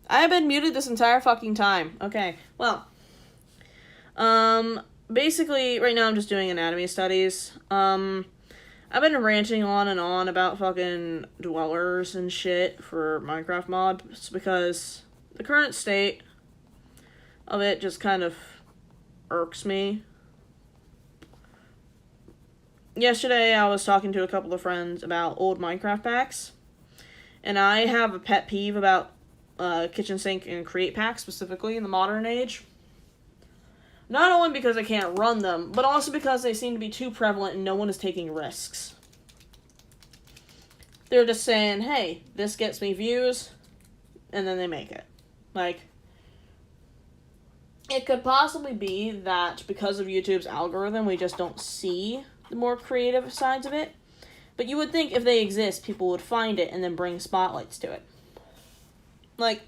I have been muted this entire fucking time. Okay, well. Basically, right now I'm just doing anatomy studies. I've been ranting on and on about fucking dwellers and shit for Minecraft mods because the current state of it just kind of irks me. Yesterday I was talking to a couple of friends about old Minecraft packs, and I have a pet peeve about kitchen sink and create packs, specifically in the modern age. Not only because I can't run them, but also because they seem to be too prevalent and no one is taking risks. They're just saying, hey, this gets me views, and then they make it. Like, it could possibly be that because of YouTube's algorithm, we just don't see the more creative sides of it. But you would think if they exist, people would find it and then bring spotlights to it. Like,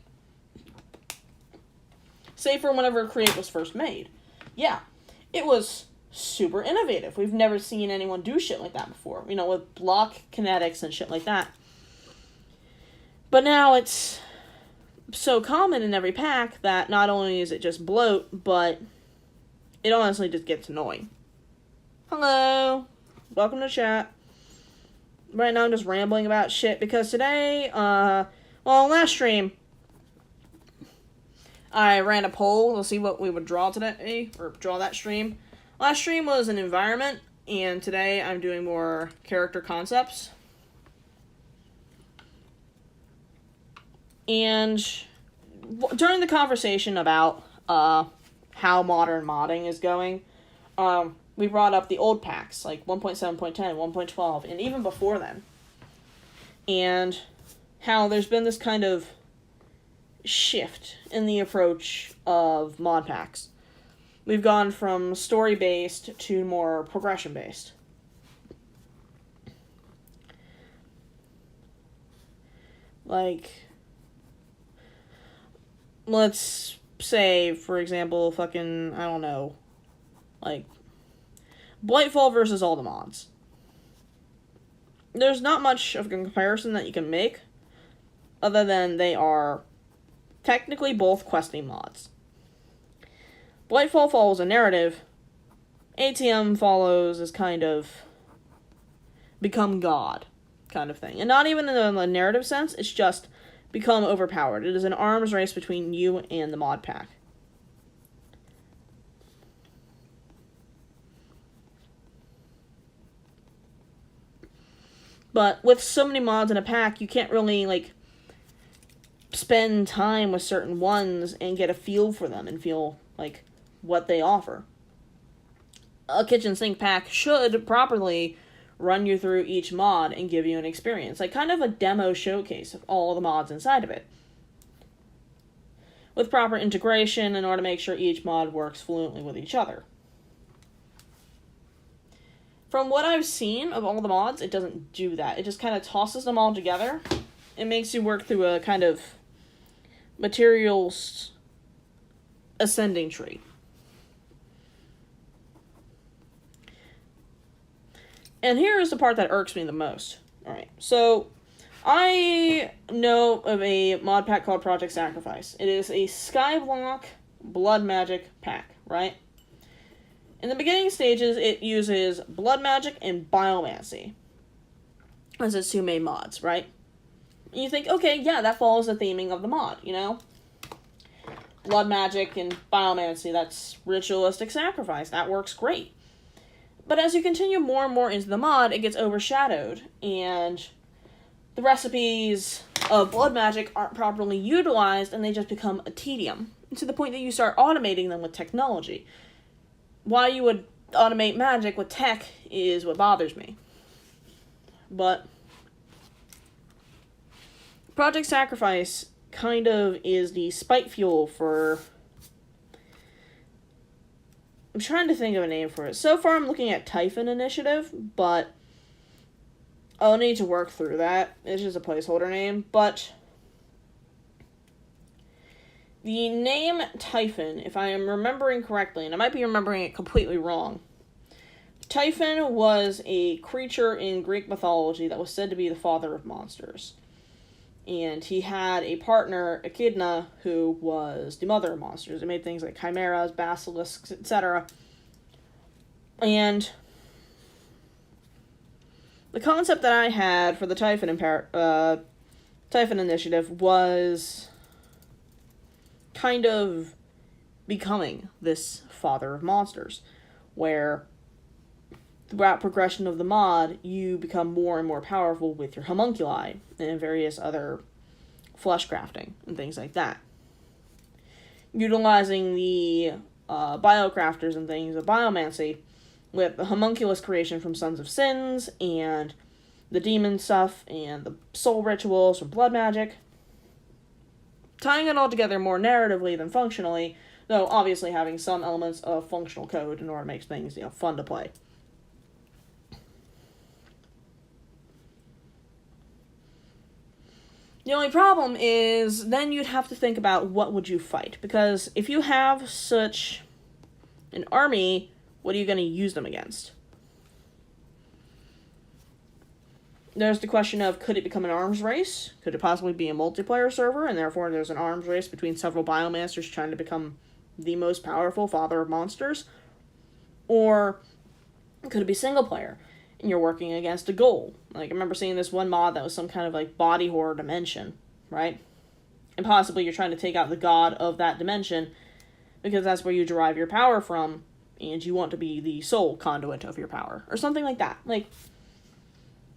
say for whenever Create was first made. Yeah, it was super innovative. We've never seen anyone do shit like that before. You know, with block kinetics and shit like that. But now it's so common in every pack that not only is it just bloat, but it honestly just gets annoying. Hello. Welcome to chat. Right now I'm just rambling about shit because today, last stream, I ran a poll to see what we would draw today, or draw that stream. Last stream was an environment, and today I'm doing more character concepts. And during the conversation about how modern modding is going, we brought up the old packs, like 1.7.10, 1.12, and even before then. And how there's been this kind of shift in the approach of mod packs. We've gone from story-based to more progression-based. Like, let's say, for example, fucking, I don't know, like, Blightfall versus all the mods. There's not much of a comparison that you can make, other than they are technically both questing mods. Blightfall follows a narrative. ATM follows as kind of become God kind of thing. And not even in a narrative sense, it's just become overpowered. It is an arms race between you and the mod pack. But with so many mods in a pack, you can't really, like, spend time with certain ones and get a feel for them and feel, like, what they offer. A kitchen sink pack should properly run you through each mod and give you an experience. Like, kind of a demo showcase of all the mods inside of it. With proper integration in order to make sure each mod works fluently with each other. From what I've seen of all the mods, it doesn't do that. It just kind of tosses them all together. It makes you work through a kind of materials ascending tree. And here is the part that irks me the most. Alright, so I know of a mod pack called Project Sacrifice. It is a Skyblock blood magic pack, right? In the beginning stages, it uses blood magic and biomancy as its two main mods, right? And you think, okay, yeah, that follows the theming of the mod, you know? Blood magic and biomancy, that's ritualistic sacrifice. That works great. But as you continue more and more into the mod, it gets overshadowed, and the recipes of blood magic aren't properly utilized, and they just become a tedium, to the point that you start automating them with technology. Why you would automate magic with tech is what bothers me. But Project Sacrifice kind of is the spike fuel for... I'm trying to think of a name for it. So far I'm looking at Typhon Initiative, but I'll need to work through that. It's just a placeholder name, but the name Typhon, if I am remembering correctly, and I might be remembering it completely wrong, Typhon was a creature in Greek mythology that was said to be the father of monsters. And he had a partner, Echidna, who was the mother of monsters. It made things like chimeras, basilisks, etc. And the concept that I had for the Typhon Initiative was kind of becoming this father of monsters, where throughout progression of the mod, you become more and more powerful with your homunculi and various other flesh crafting and things like that. Utilizing the biocrafters and things of biomancy with the homunculus creation from Sons of Sins and the demon stuff and the soul rituals from blood magic. Tying it all together more narratively than functionally, though obviously having some elements of functional code in order to make things, fun to play. The only problem is then you'd have to think about what would you fight, because if you have such an army, what are you going to use them against? There's the question of, could it become an arms race? Could it possibly be a multiplayer server, and therefore there's an arms race between several biomancers trying to become the most powerful father of monsters? Or could it be single player, and you're working against a goal? Like, I remember seeing this one mod that was some kind of, like, body horror dimension, right? And possibly you're trying to take out the god of that dimension, because that's where you derive your power from, and you want to be the sole conduit of your power, or something like that. Like,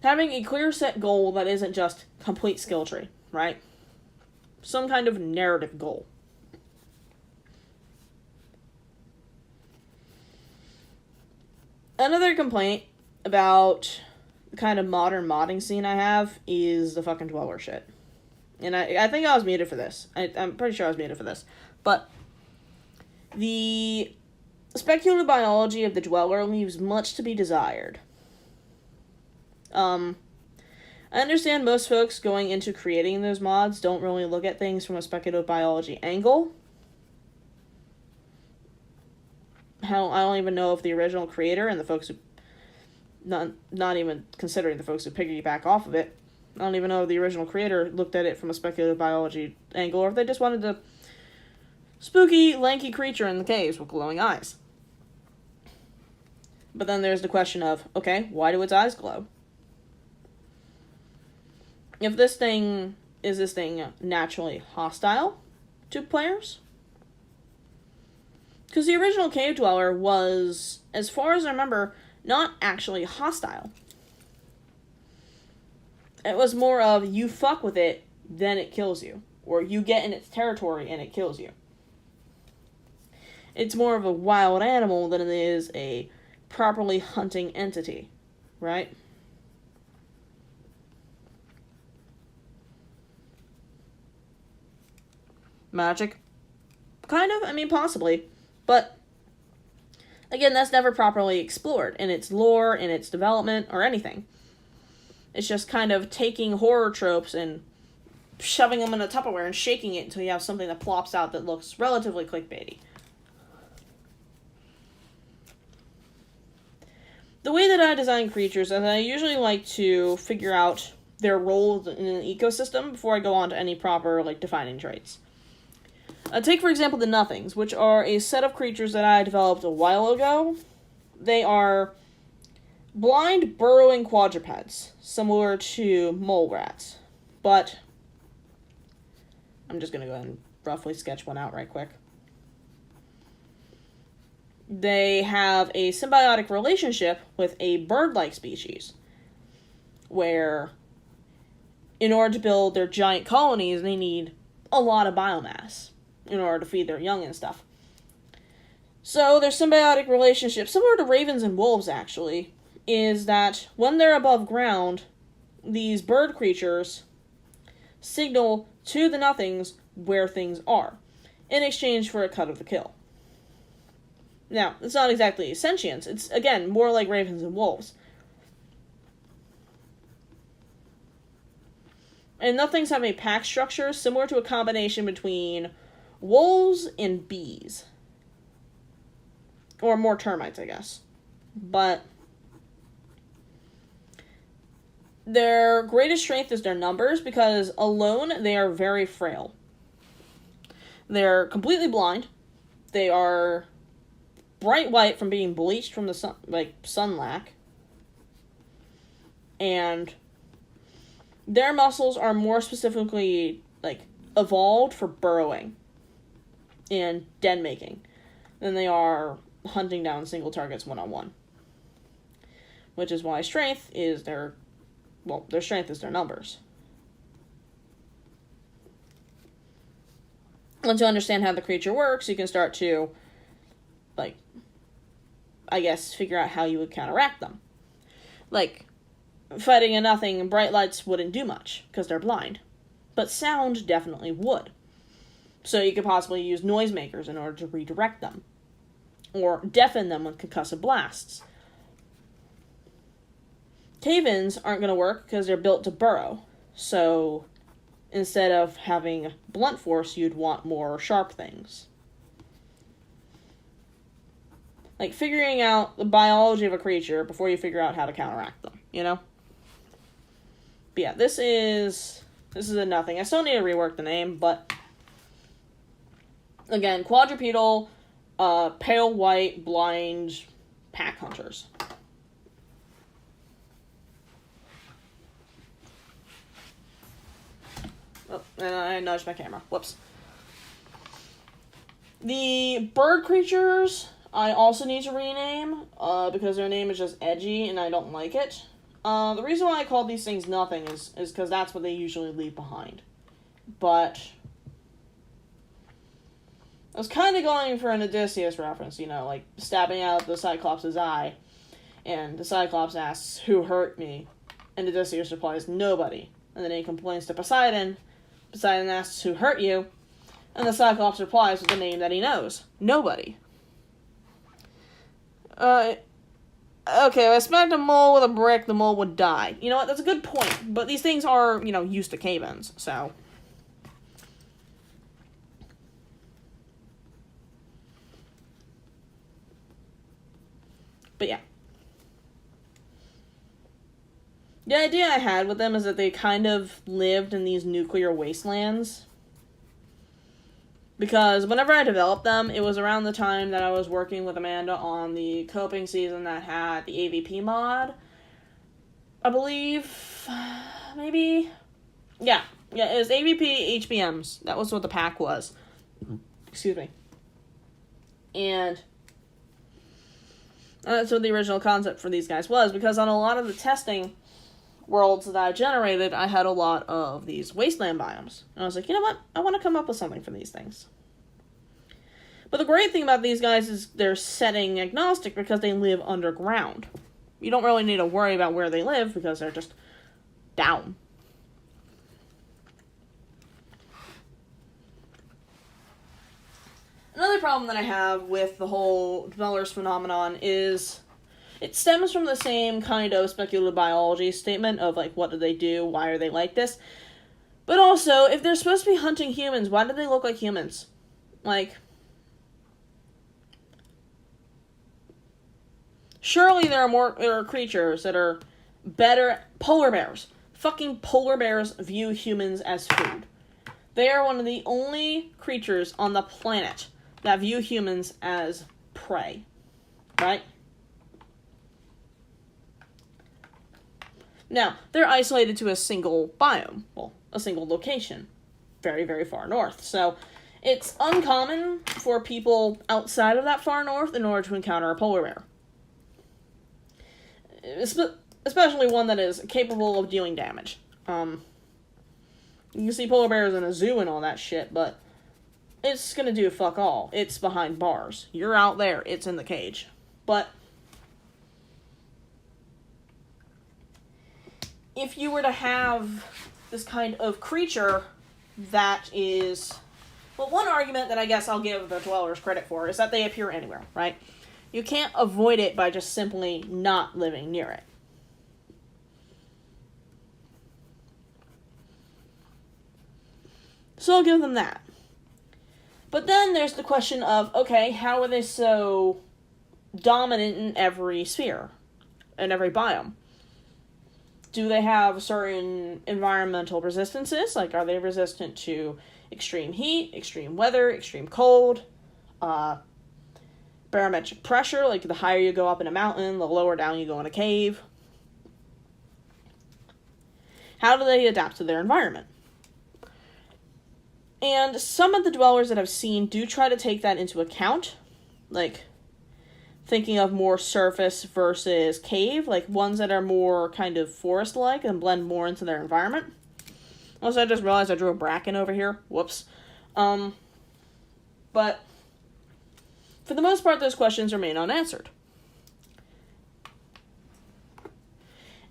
having a clear set goal that isn't just complete skill tree, right? Some kind of narrative goal. Another complaint about the kind of modern modding scene I have is the fucking Dweller shit. And I think I was muted for this. I'm pretty sure I was muted for this. But the speculative biology of the Dweller leaves much to be desired. I understand most folks going into creating those mods don't really look at things from a speculative biology angle. Hell, I don't even know if the original creator and the folks who, not even considering the folks who piggyback off of it, I don't even know if the original creator looked at it from a speculative biology angle, or if they just wanted a spooky, lanky creature in the caves with glowing eyes. But then there's the question of, okay, why do its eyes glow? If this thing, is this thing naturally hostile to players? Because the original Cave Dweller was, as far as I remember, not actually hostile. It was more of, you fuck with it, then it kills you. Or you get in its territory and it kills you. It's more of a wild animal than it is a properly hunting entity, right? Magic? Kind of, I mean, possibly. But, again, that's never properly explored in its lore, in its development, or anything. It's just kind of taking horror tropes and shoving them in a Tupperware and shaking it until you have something that plops out that looks relatively clickbaity. The way that I design creatures is I usually like to figure out their role in an ecosystem before I go on to any proper, defining traits. Take, for example, the Nothings, which are a set of creatures that I developed a while ago. They are blind, burrowing quadrupeds, similar to mole rats. But I'm just going to go ahead and roughly sketch one out right quick. They have a symbiotic relationship with a bird-like species, where in order to build their giant colonies, they need a lot of biomass in order to feed their young and stuff. So their symbiotic relationship, similar to ravens and wolves actually, is that when they're above ground, these bird creatures signal to the Nothings where things are, in exchange for a cut of the kill. Now, it's not exactly sentience, it's, again, more like ravens and wolves. And Nothings have a pack structure similar to a combination between wolves and bees. Or more termites, I guess. But Their greatest strength is their numbers, because alone they are very frail. They're completely blind. They are bright white from being bleached from the sun, like sunlack. And their muscles are more specifically, like, evolved for burrowing and den making than they are hunting down single targets one-on-one. Which is why strength is their strength is their numbers. Once you understand how the creature works, you can start to, like, I guess, figure out how you would counteract them. Like, fighting a nothing, bright lights wouldn't do much, because they're blind. But sound definitely would. So you could possibly use noisemakers in order to redirect them. Or deafen them with concussive blasts. Cave-ins aren't going to work because they're built to burrow. So instead of having blunt force, you'd want more sharp things. Like, figuring out the biology of a creature before you figure out how to counteract them, you know? But yeah, this is a nothing. I still need to rework the name, but again, quadrupedal, pale white, blind pack hunters. Oh, and I nudged my camera. Whoops. The bird creatures I also need to rename, because their name is just edgy and I don't like it. The reason why I call these things nothing is because that's what they usually leave behind. But I was kind of going for an Odysseus reference, you know, like stabbing out the Cyclops' eye. And the Cyclops asks, "Who hurt me?" And Odysseus replies, "Nobody." And then he complains to Poseidon. Poseidon asks, "Who hurt you?" And the Cyclops replies with the name that he knows, "Nobody." Okay, if I smacked a mole with a brick, the mole would die. You know what, that's a good point. But these things are, used to cave-ins, so. But yeah. The idea I had with them is that they kind of lived in these nuclear wastelands. Because whenever I developed them, it was around the time that I was working with Amanda on the coping season that had the AVP mod. I believe, maybe? Yeah, it was AVP HBMs. That was what the pack was. Excuse me. And that's what the original concept for these guys was, because on a lot of the testing worlds that I generated, I had a lot of these wasteland biomes. And I was like, you know what? I want to come up with something for these things. But the great thing about these guys is they're setting agnostic because they live underground. You don't really need to worry about where they live because they're just down. Another problem that I have with the whole dwellers phenomenon is it stems from the same kind of speculative biology statement of, like, what do they do? Why are they like this? But also, if they're supposed to be hunting humans, why do they look like humans? Like, surely there are creatures that are better. Polar bears. Fucking polar bears view humans as food. They are one of the only creatures on the planet that view humans as prey. Right? Now, they're isolated to a single biome. Well, a single location. Very, very far north. So, it's uncommon for people outside of that far north in order to encounter a polar bear. Especially one that is capable of dealing damage. You can see polar bears in a zoo and all that shit, but it's gonna do fuck all. It's behind bars. You're out there. It's in the cage. But if you were to have this kind of creature that is... Well, one argument that I guess I'll give the dwellers credit for is that they appear anywhere, right? You can't avoid it by just simply not living near it. So I'll give them that. But then there's the question of, okay, how are they so dominant in every sphere, in every biome? Do they have certain environmental resistances? Like, are they resistant to extreme heat, extreme weather, extreme cold, barometric pressure? Like, the higher you go up in a mountain, the lower down you go in a cave. How do they adapt to their environment? And some of the dwellers that I've seen do try to take that into account. Like, thinking of more surface versus cave, like ones that are more kind of forest-like and blend more into their environment. Also, I just realized I drew a bracken over here. Whoops. But for the most part, those questions remain unanswered.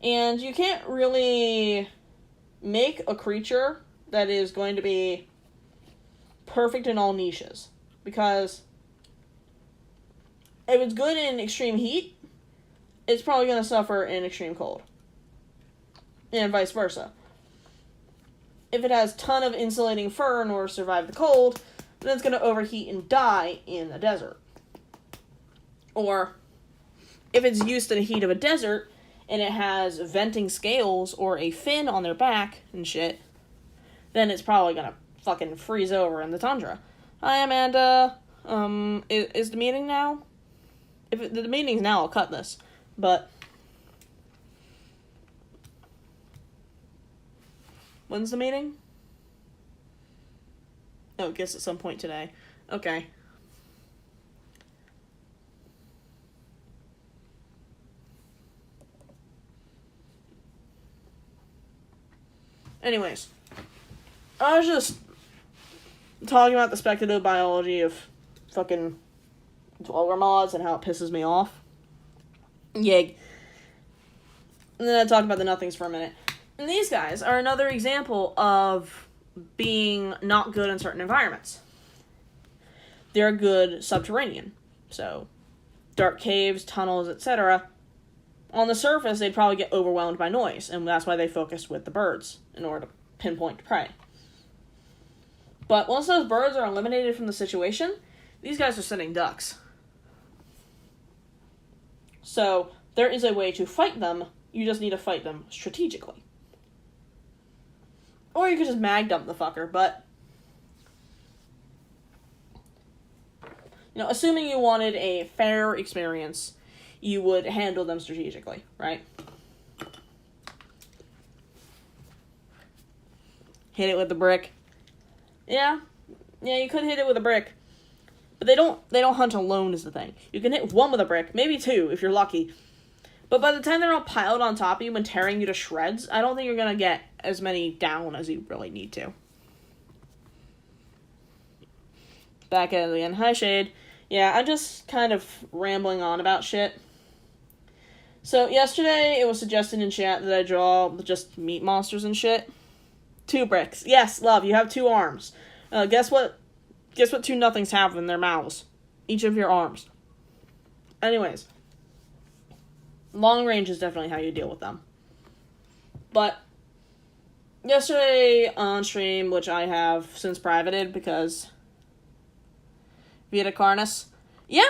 And you can't really make a creature that is going to be perfect in all niches, because if it's good in extreme heat, it's probably going to suffer in extreme cold. And vice versa. If it has a ton of insulating fur in order to survive the cold, then it's going to overheat and die in a desert. Or, if it's used to the heat of a desert, and it has venting scales or a fin on their back and shit, then it's probably going to fucking freeze over in the tundra. Hi, Amanda. Is the meeting now? If the meeting's now, I'll cut this. But when's the meeting? Oh, I guess at some point today. Okay. Anyways, I was just talking about the speculative biology of fucking dweller mods and how it pisses me off. Yig. And then I talked about the nothings for a minute. And these guys are another example of being not good in certain environments. They're good subterranean. So, dark caves, tunnels, etc. On the surface, they'd probably get overwhelmed by noise, and that's why they focused with the birds, in order to pinpoint prey. But once those birds are eliminated from the situation, these guys are sitting ducks. So, there is a way to fight them, you just need to fight them strategically. Or you could just mag dump the fucker, but assuming you wanted a fair experience, you would handle them strategically, right? Hit it with the brick. Yeah, you could hit it with a brick. But they don't hunt alone is the thing. You can hit one with a brick, maybe two if you're lucky. But by the time they're all piled on top of you and tearing you to shreds, I don't think you're gonna get as many down as you really need to. Back at it again. Hi, Shade. Yeah, I'm just kind of rambling on about shit. So, yesterday, it was suggested in chat that I draw just meat monsters and shit. 2 bricks. Yes, love, you have 2 arms. Guess what 2 nothings have in their mouths? Each of your arms. Anyways. Long range is definitely how you deal with them. But, yesterday on stream, which I have since privated because Vita Carnis. Yeah.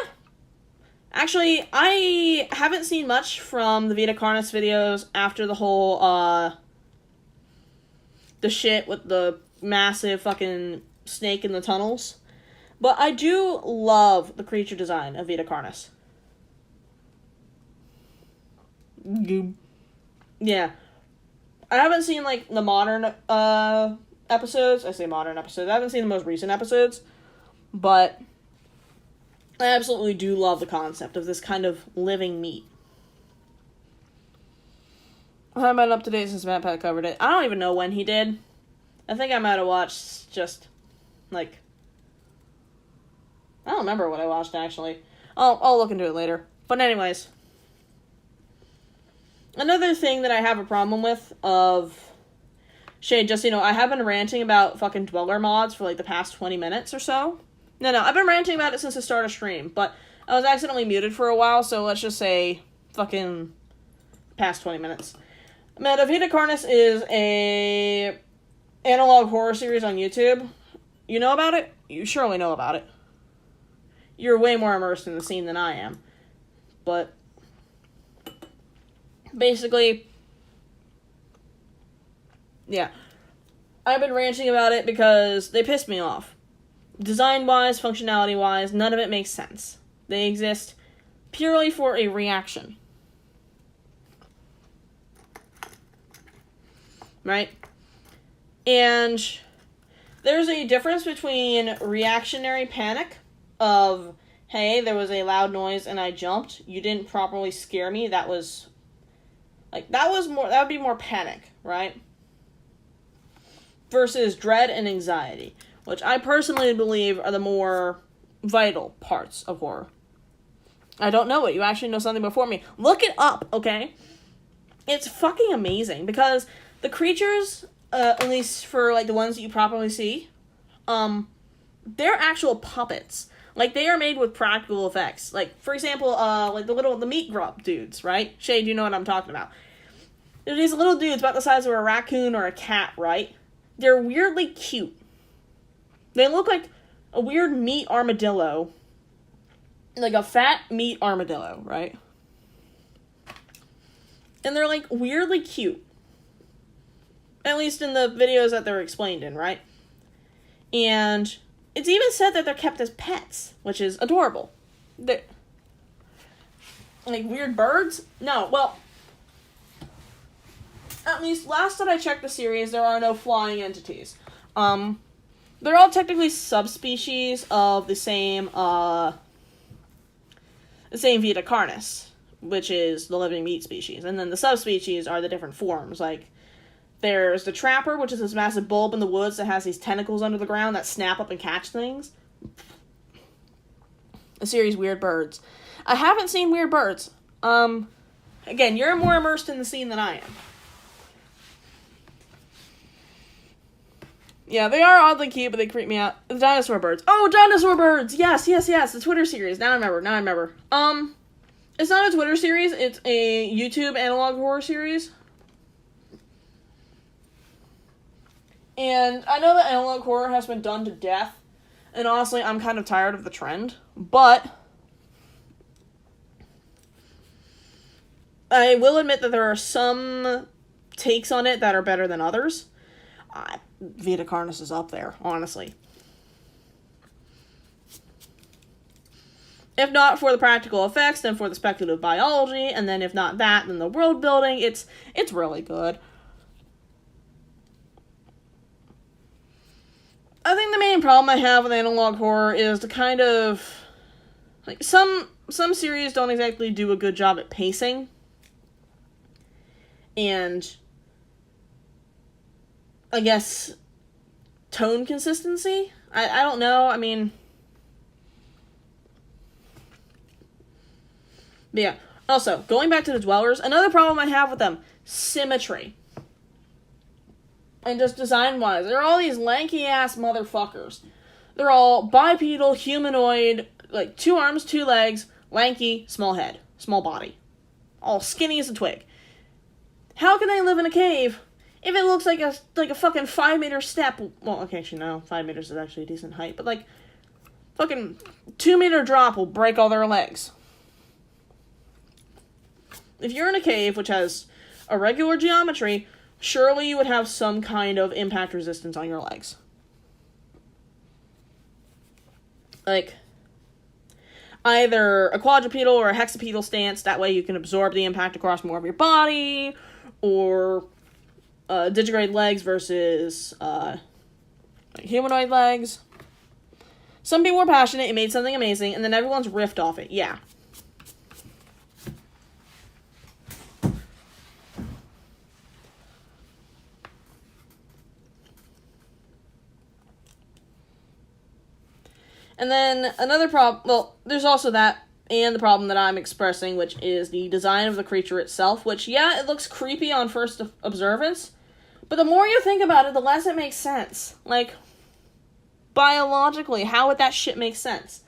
Actually, I haven't seen much from the Vita Carnis videos after the whole, the shit with the massive fucking snake in the tunnels. But I do love the creature design of Vita Carnis. Yeah. I haven't seen, the modern, episodes. I say modern episodes. I haven't seen the most recent episodes. But I absolutely do love the concept of this kind of living meat. I haven't been up to date since Matt Pat covered it. I don't even know when he did. I think I might have watched just, I don't remember what I watched, actually. I'll look into it later. But anyways. Another thing that I have a problem with Shade, just, I have been ranting about fucking Dweller mods for, the past 20 minutes or so. No, I've been ranting about it since the start of stream, but I was accidentally muted for a while, so let's just say fucking past 20 minutes. Vita Carnis is a analog horror series on YouTube. You know about it? You surely know about it. You're way more immersed in the scene than I am. But basically, Yeah. I've been ranting about it because they piss me off. Design-wise, functionality-wise, none of it makes sense. They exist purely for a reaction. Right? And there's a difference between reactionary panic of, hey, there was a loud noise and I jumped. You didn't properly scare me. That would be more panic, right? Versus dread and anxiety, which I personally believe are the more vital parts of horror. I don't know it. You actually know something before me. Look it up, okay? It's fucking amazing because the creatures, at least for like the ones that you properly see, they're actual puppets. Like, they are made with practical effects. Like, for example, like the meat grub dudes, right? Shade, you know what I'm talking about. They're these little dudes about the size of a raccoon or a cat, right? They're weirdly cute. They look like a weird meat armadillo. Like a fat meat armadillo, right? And they're, like, weirdly cute. At least in the videos that they're explained in, right? And it's even said that they're kept as pets, which is adorable. They're, like, weird birds? No, well, at least last that I checked the series, there are no flying entities. They're all technically subspecies of the same Viticarnus, which is the living meat species. And then the subspecies are the different forms. Like, there's the trapper, which is this massive bulb in the woods that has these tentacles under the ground that snap up and catch things. A series Weird Birds. I haven't seen Weird Birds. Again, you're more immersed in the scene than I am. Yeah, they are oddly cute, but they creep me out. The dinosaur birds. Oh, dinosaur birds! Yes. The Twitter series. Now I remember. It's not a Twitter series. It's a YouTube analog horror series. And I know that analog horror has been done to death. And honestly, I'm kind of tired of the trend. But I will admit that there are some takes on it that are better than others. Viticarnus is up there, honestly. If not for the practical effects, then for the speculative biology, and then if not that, then the world building. It's really good. I think the main problem I have with analog horror is the kind of, like, some series don't exactly do a good job at pacing. And I guess tone consistency? I don't know. I mean, but yeah. Also, going back to the Dwellers, another problem I have with them, symmetry. And just design-wise, they're all these lanky-ass motherfuckers. They're all bipedal, humanoid, like 2 arms, 2 legs, lanky, small head, small body. All skinny as a twig. How can they live in a cave if it looks like a fucking 5-meter step? Well, okay, actually, no, 5 meters is actually a decent height, but, like, fucking 2-meter drop will break all their legs. If you're in a cave, which has irregular geometry, surely you would have some kind of impact resistance on your legs. Like, either a quadrupedal or a hexapedal stance, that way you can absorb the impact across more of your body, or digigrade legs versus humanoid legs. Some people were passionate, it made something amazing, and then everyone's riffed off it. Yeah. And then another problem, well, there's also that, and the problem that I'm expressing, which is the design of the creature itself, which, yeah, it looks creepy on first observance, but the more you think about it, the less it makes sense. Like, biologically, how would that shit make sense?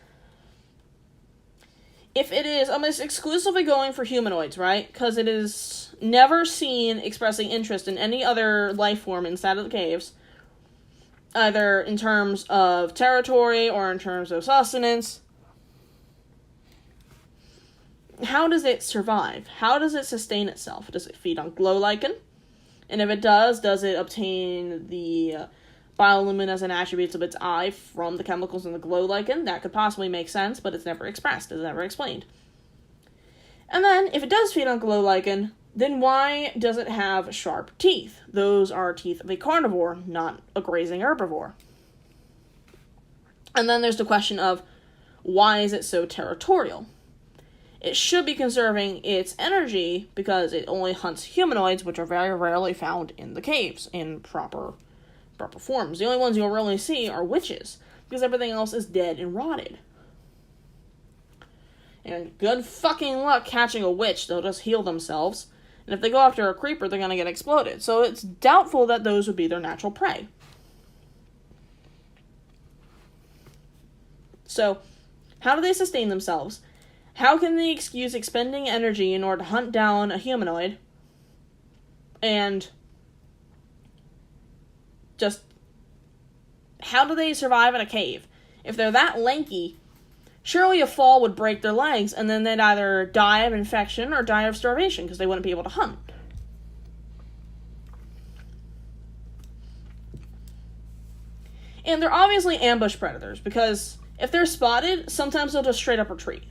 If it is, I'm just exclusively going for humanoids, right? Because it is never seen expressing interest in any other life form inside of the caves, either in terms of territory or in terms of sustenance. How does it survive? How does it sustain itself? Does it feed on glow lichen? And if it does it obtain the bioluminescent attributes of its eye from the chemicals in the glow lichen? That could possibly make sense, but it's never expressed. It's never explained. And then, if it does feed on glow lichen, then why does it have sharp teeth? Those are teeth of a carnivore, not a grazing herbivore. And then there's the question of, why is it so territorial? It should be conserving its energy because it only hunts humanoids, which are very rarely found in the caves in proper forms. The only ones you'll really see are witches, because everything else is dead and rotted. And good fucking luck catching a witch. They'll just heal themselves. And if they go after a creeper, they're going to get exploded. So it's doubtful that those would be their natural prey. So, how do they sustain themselves? How can they excuse expending energy in order to hunt down a humanoid? And just, how do they survive in a cave? If they're that lanky, surely a fall would break their legs, and then they'd either die of infection or die of starvation, because they wouldn't be able to hunt. And they're obviously ambush predators, because if they're spotted, sometimes they'll just straight up retreat.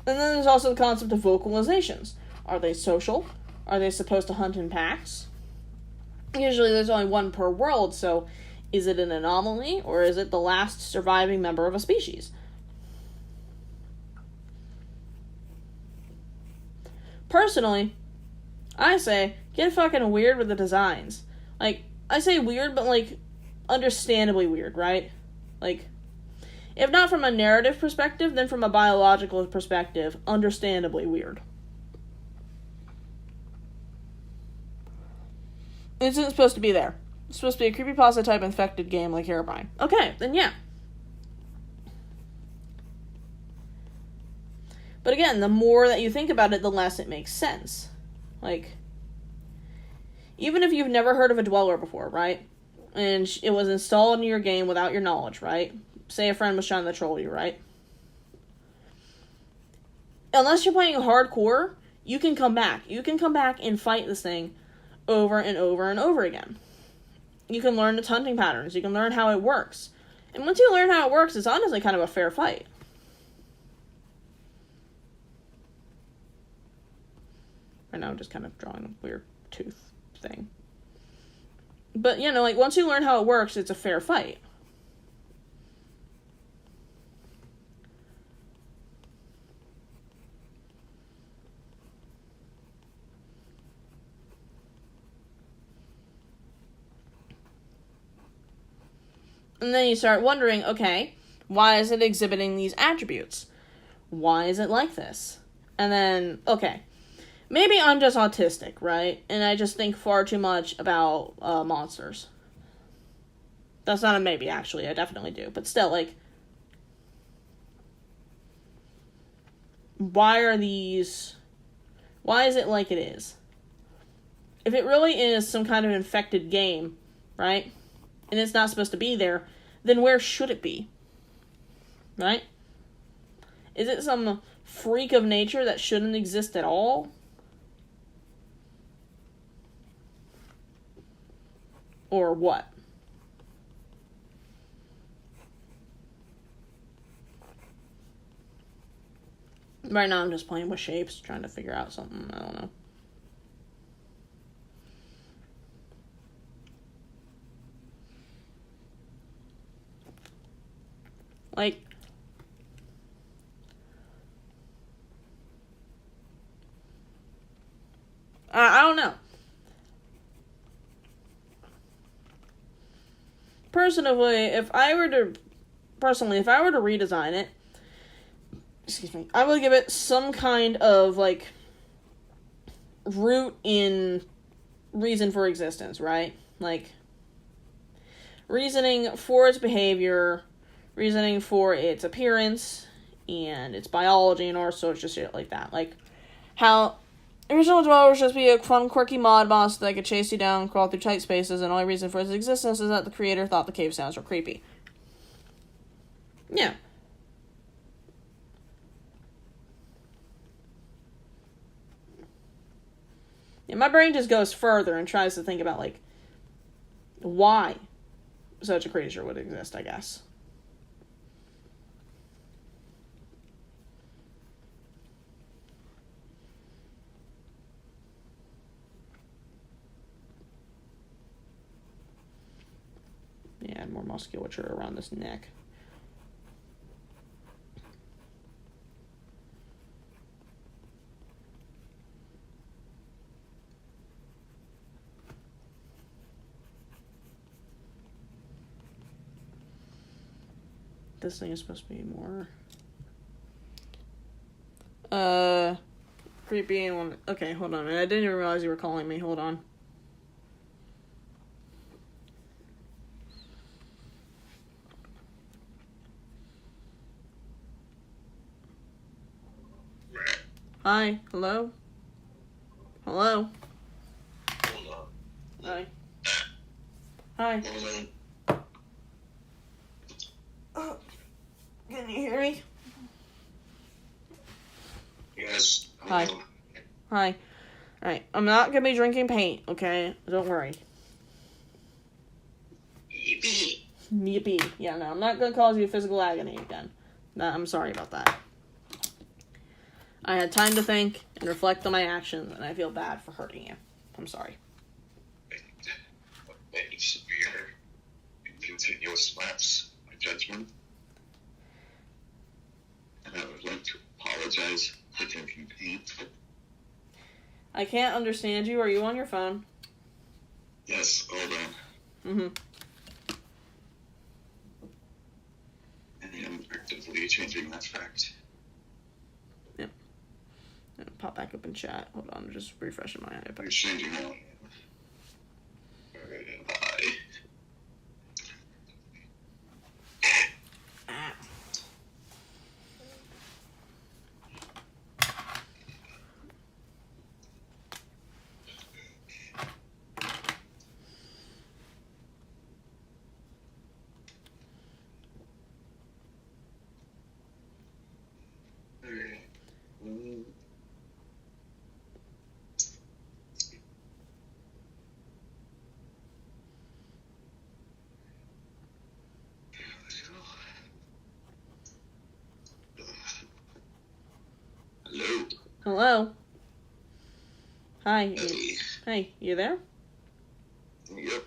And then there's also the concept of vocalizations. Are they social? Are they supposed to hunt in packs? Usually there's only one per world, so is it an anomaly, or is it the last surviving member of a species? Personally, I say, get fucking weird with the designs. Like, I say weird, but, like, understandably weird, right? Like, if not from a narrative perspective, then from a biological perspective, understandably weird. It isn't supposed to be there. It's supposed to be a creepypasta type infected game like Herobrine. Okay, then yeah. But again, the more that you think about it, the less it makes sense. Like, even if you've never heard of a Dweller before, right? And it was installed in your game without your knowledge, right? Say a friend was trying to troll you, right? Unless you're playing hardcore, you can come back. You can come back and fight this thing over and over and over again. You can learn its hunting patterns. You can learn how it works. And once you learn how it works, it's honestly kind of a fair fight. Right now I'm just kind of drawing a weird tooth thing. But, you know, like, once you learn how it works, it's a fair fight. And then you start wondering, okay, why is it exhibiting these attributes? Why is it like this? And then, okay, maybe I'm just autistic, right? And I just think far too much about monsters. That's not a maybe, actually. I definitely do. But still, like, why is it like it is? If it really is some kind of infected game, right? And it's not supposed to be there, then where should it be? Right? Is it some freak of nature that shouldn't exist at all? Or what? Right now I'm just playing with shapes, trying to figure out something. I don't know. Like, I don't know. Personally, if I were to redesign it, I would give it some kind of, like, root in reason for existence, right? Like, reasoning for its behavior, reasoning for its appearance, and its biology, and all sorts of shit like that. Like, how original dwellers just be a fun, quirky mod boss that could chase you down, crawl through tight spaces, and the only reason for its existence is that the creator thought the cave sounds were creepy. Yeah. Yeah, my brain just goes further and tries to think about, like, why such a creature would exist, I guess. Yeah, more musculature around this neck. This thing is supposed to be more creepy and one. Okay, hold on. I didn't even realize you were calling me. Hold on. Hi. Hello? Hello? Hold on. Hi. Hi. Hold on. Oh, can you hear me? Yes. Hi. Hi. Alright, I'm not gonna be drinking paint, okay? Don't worry. Yippee. Yippee. Yeah, no, I'm not gonna cause you physical agony again. No, I'm sorry about that. I had time to think and reflect on my actions, and I feel bad for hurting you. I'm sorry. Many severe and continuous lapse in my judgment. And I would like to apologize for taking paint. I can't understand you. Are you on your phone? Yes, hold on. Mm-hmm. And I am actively changing that fact. Yep. Pop back up in chat. Hold on, just refreshing my You're iPad. changing now. Bye. Hello. Hello? Hi. Hey. Hey, you there? Yep.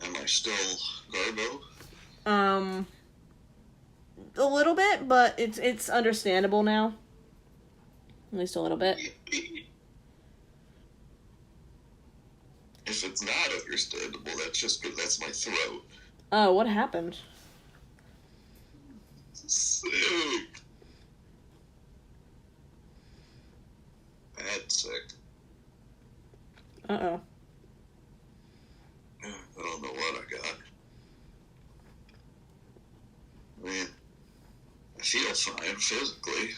Am I still Garbo? A little bit, but it's understandable now. At least a little bit. If it's not understandable, that's just because that's my throat. Oh, what happened? Sick. Bad sick. Uh-oh. I don't know what I got. I mean, I feel fine physically.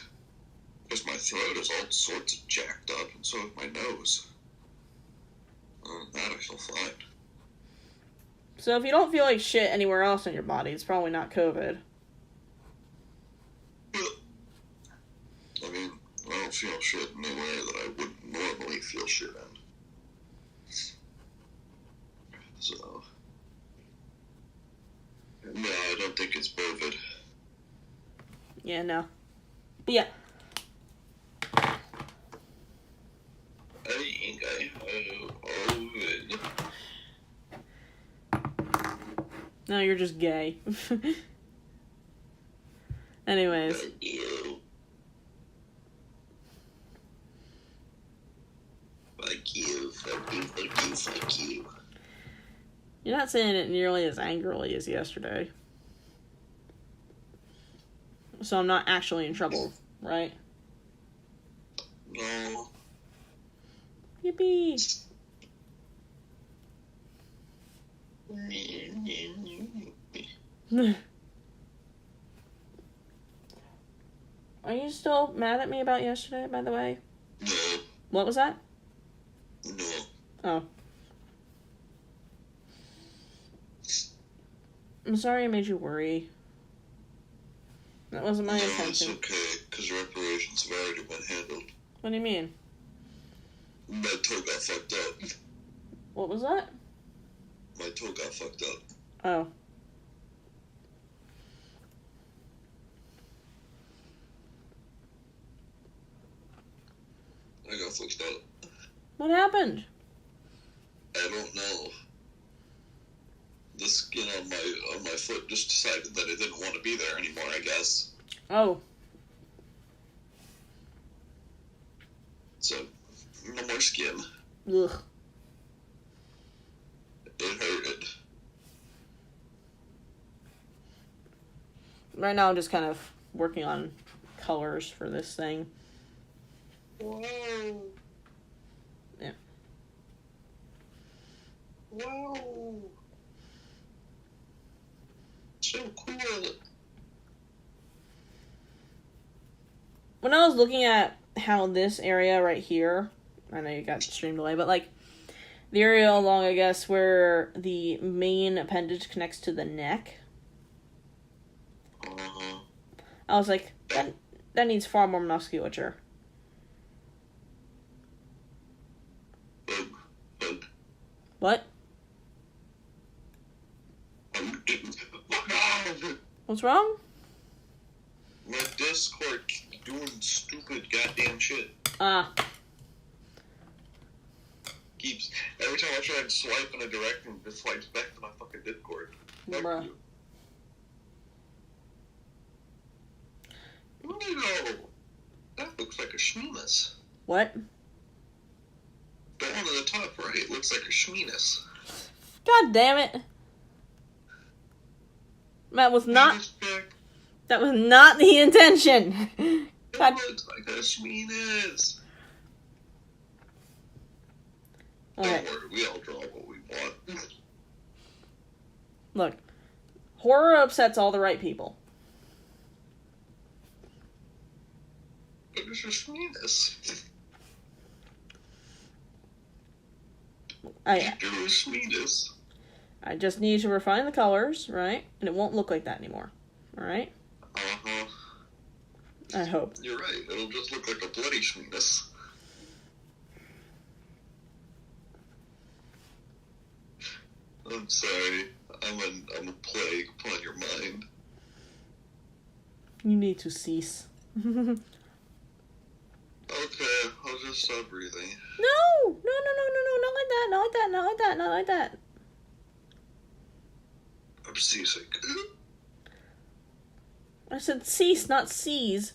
Just my throat is all sorts of jacked up, and so is my nose. Other than that, I feel fine. So if you don't feel like shit anywhere else in your body, it's probably not COVID. I mean, I don't feel shit anywhere that I wouldn't normally feel shit in. So, no, I don't think it's COVID. Yeah, no. Yeah. I think I have COVID. No, you're just gay. Anyways. Fuck you. Fuck you, fuck you, fuck you, fuck you. You're not saying it nearly as angrily as yesterday. So I'm not actually in trouble, right? No. Yippee! Are you still mad at me about yesterday, by the way? No. What was that? No. Oh. I'm sorry I made you worry. That wasn't my No, intention. it's okay, because reparations have already been handled. What do you mean? My toe got fucked up. What was that? My toe got fucked up. Oh. I got fucked up. What happened? I don't know. The skin on my foot just decided that it didn't want to be there anymore, I guess. Oh. So, no more skin. Ugh. It hurted. Right now I'm just kind of working on colors for this thing. Whoa. Yeah. Whoa. So cool. When I was looking at how this area right here, I know you got stream delay, but like the area along, I guess, where the main appendage connects to the neck, I was like, that needs far more musculature. What? What's wrong? My Discord doing stupid goddamn shit. Keeps every time I try and swipe in a direction, it swipes back to my fucking Discord. Bruh. No, that looks like a shmeenus. What? The one on the top right looks like a shmeenus. God damn it. That was not the intention. It looks like a shmeenus. Okay. Don't worry, we all draw what we want. Look, horror upsets all the right people. But it's a shmeenus. I just need to refine the colors, right? And it won't look like that anymore. Alright? Uh-huh. I hope. You're right. It'll just look like a bloody shmeenus. I'm sorry. I'm a plague upon your mind. You need to cease. Okay, I'll just stop breathing. No! No, not like that, not like that, not like that, not like that. I'm seasick. I said cease, not seize.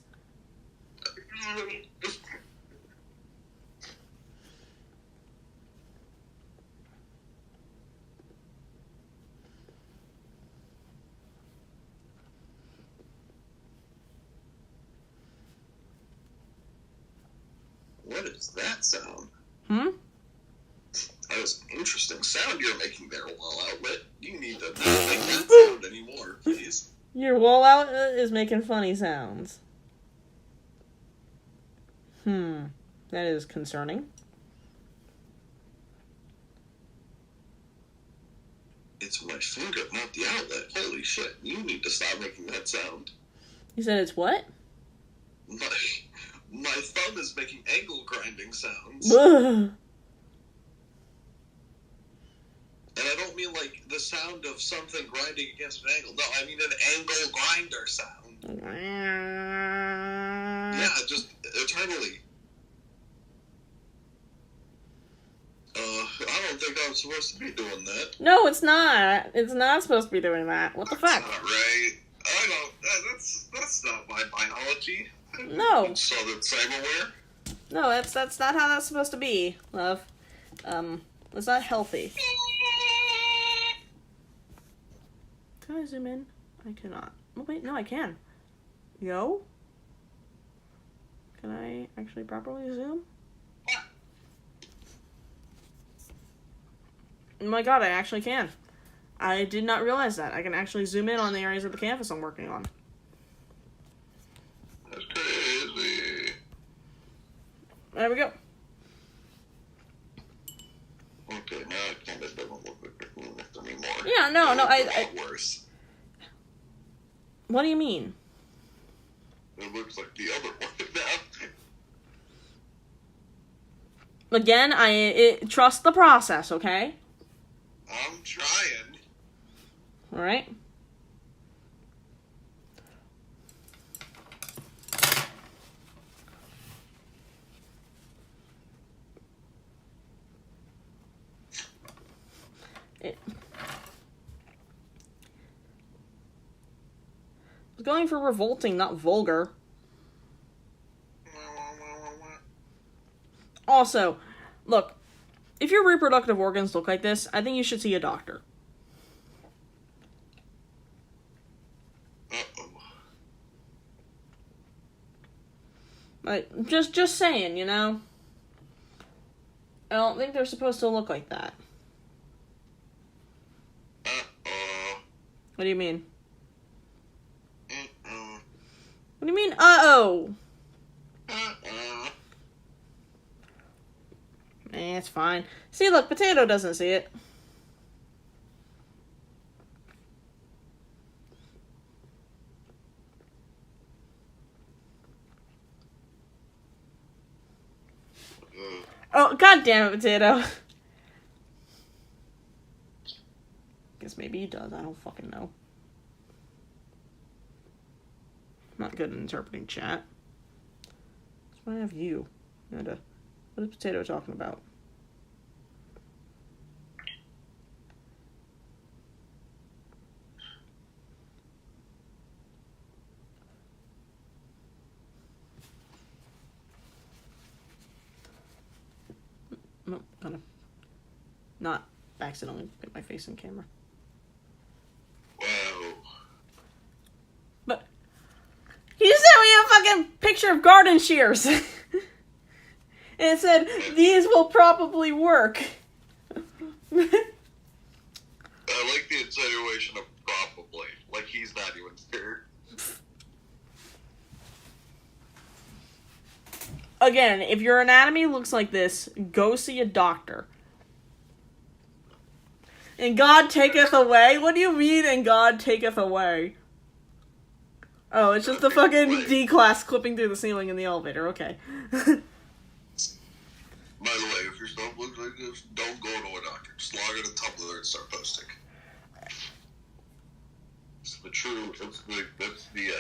What is that sound? That was an interesting sound you're making there, wall outlet. You need to not make that sound anymore, please. Your wall outlet is making funny sounds. That is concerning. It's my finger, not the outlet. Holy shit, you need to stop making that sound. You said it's what? My thumb is making angle grinding sounds. Ugh. And I don't mean like the sound of something grinding against an angle. No, I mean an angle grinder sound. Yeah, just eternally. I don't think I'm supposed to be doing that. No, it's not. It's not supposed to be doing that. What the fuck? That's not right. I don't. That's not my biology. No. So that's I'm aware. No, that's not how that's supposed to be, love. It's not healthy. Can I zoom in? I cannot. Oh wait, no, I can. Yo? Can I actually properly zoom? Oh my god, I actually can. I did not realize that. I can actually zoom in on the areas of the canvas I'm working on. That's crazy. There we go. Okay, now it kind of doesn't look like a penis anymore. Yeah, no, It's a lot worse. What do you mean? It looks like the other one now. Again, trust the process, okay? I'm trying. All right. I was going for revolting, not vulgar. Also, look, if your reproductive organs look like this, I think you should see a doctor. Uh-oh. Like, just saying, you know? I don't think they're supposed to look like that. Uh-oh. What do you mean? Uh-oh. What do you mean, uh-oh? Uh-oh. It's fine. See, look, Potato doesn't see it. Oh, god damn it, Potato. Guess maybe he does. I don't fucking know. I'm not good at interpreting chat. That's why I have you. What is Potato talking about? No, gonna not accidentally put my face in camera. Wow. But he sent me a fucking picture of garden shears. And it said, these will probably work. I like the insinuation of probably. Like he's not even scared. Again, if your anatomy looks like this, go see a doctor. And God taketh away? What do you mean, and God taketh away? Oh, it's just the fucking D-class clipping through the ceiling in the elevator. Okay. By the way, if your stuff looks like this, don't go to a doctor. Just log in to Tumblr and start posting. It's the true. That's the.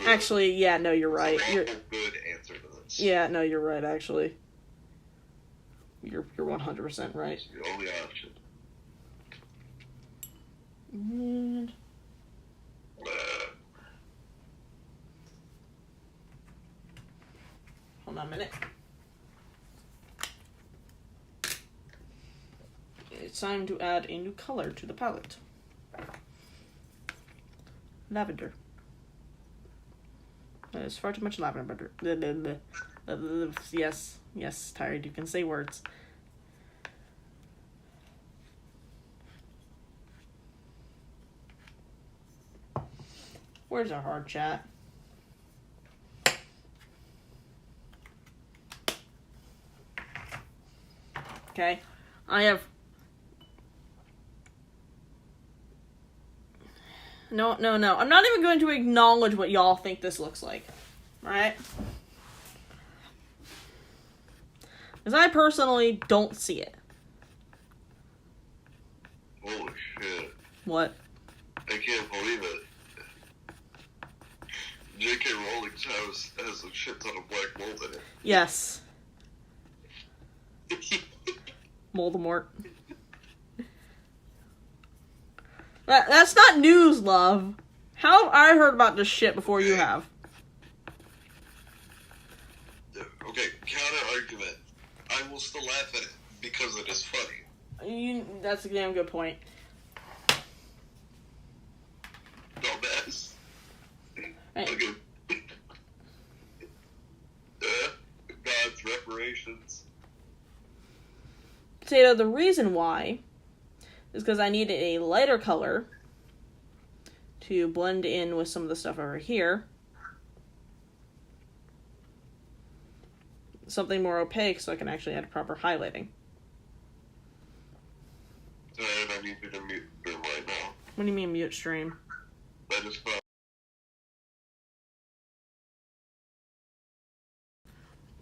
Actually, yeah, no, you're right. You're good answer to this. Yeah, no, you're right. Actually, you're 100% right. It's the only option. And hold on a minute. It's time to add a new color to the palette. Lavender. There's far too much lavender. Yes, tired. You can say words. Where's our hard chat? Okay, I have... No. I'm not even going to acknowledge what y'all think this looks like. Alright? Because I personally don't see it. Holy shit. What? I can't believe it. J.K. Rowling's house has a shit ton of black mold in it. Yes. Voldemort. That's not news, love. How have I heard about this shit before you have? Okay, counter argument. I will still laugh at it because it is funny. That's a damn good point. Dumbass. Right. Look at God's reparations. Potato, the reason why is because I needed a lighter color to blend in with some of the stuff over here. Something more opaque so I can actually add proper highlighting. And I need you to mute them right now. What do you mean mute stream? I just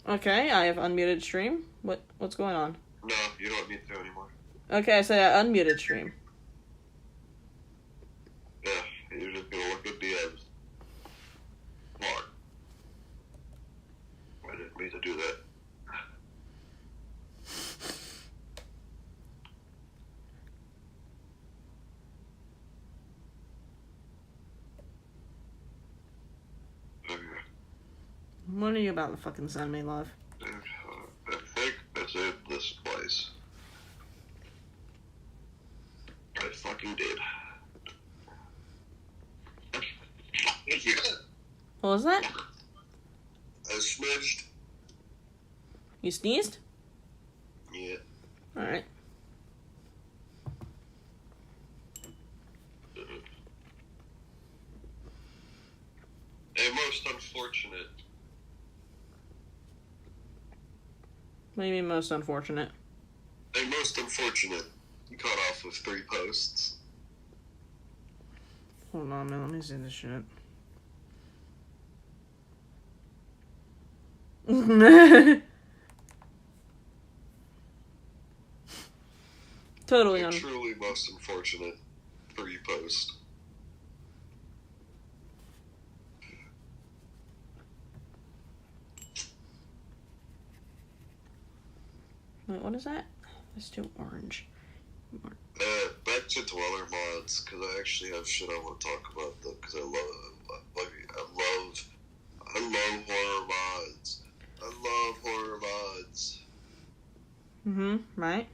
Okay, I have unmuted stream. What's going on? No, you don't need to anymore. Okay, I said I unmuted stream. Yeah, you're just gonna look at DMs. Mark. I didn't mean to do that. Okay. What are you about to fucking send me, love? I think I saved this place. I fucking did. What was that? I smidged. You sneezed? Yeah. Alright. A most unfortunate. What do you mean most unfortunate? A most unfortunate. You caught off with 3 posts. Hold on, man. Let me see this shit. Totally A truly most unfortunate 3 post. Wait, what is that? Let's do orange. Back to Dweller mods, because I actually have shit I want to talk about, though, because I love horror mods. I love horror mods. Right?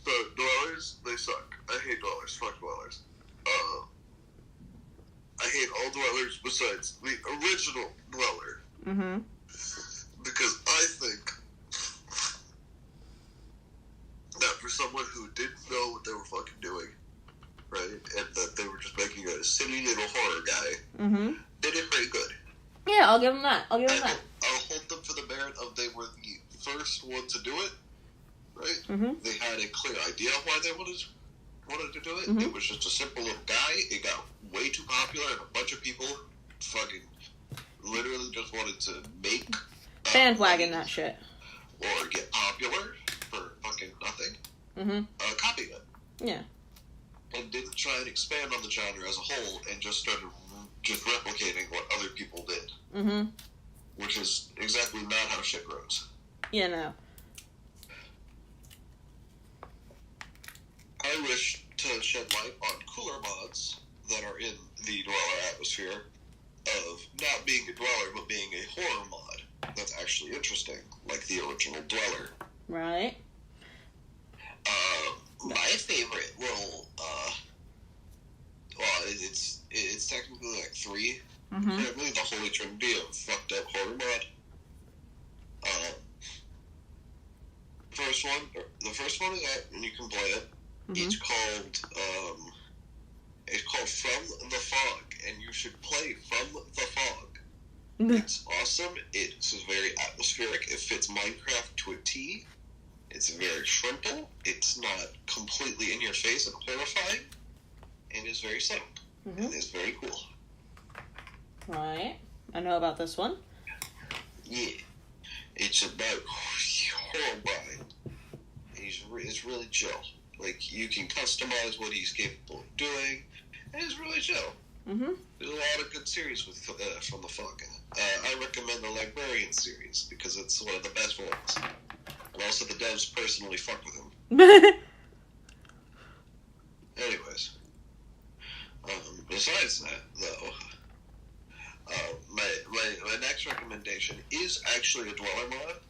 So, Dwellers, they suck. I hate Dwellers. Fuck Dwellers. I hate all Dwellers besides the original Dweller. Because I think that for someone who didn't know what they were fucking doing, right, and that they were just making a silly little horror guy, they did pretty good. Yeah, I'll give them that. I'll hold them for the merit of they were the first one to do it, right? They had a clear idea of why they wanted to do it. It was just a simple little guy. It got way too popular, and a bunch of people fucking literally just wanted to make bandwagon that shit, or get popular for fucking nothing. Copying it. Yeah. And didn't try and expand on the genre as a whole, and just started just replicating what other people did. Which is exactly not how shit grows. Yeah, no. I wish to shed light on cooler mods that are in the Dweller atmosphere of not being a Dweller, but being a horror mod that's actually interesting, like the original Dweller. Right. My favorite little, well, it's technically like 3. Really the holy trinity of fucked up horror mod. The first one is out, and you can play it. It's called From the Fog, and you should play From the Fog. It's awesome. It's very atmospheric. It fits Minecraft to a T. It's very simple. It's not completely in your face and horrifying. And it's very subtle. And it's very cool. Right. I know about this one. Yeah. It's about Horrible. It's really chill. Like, you can customize what he's capable of doing, and it's really chill. There's a lot of good series with From the Fog. I recommend the Librarian series, because it's one of the best ones. And also the devs personally fuck with him. Anyways. Besides that, though, my next recommendation is actually a Dweller mod,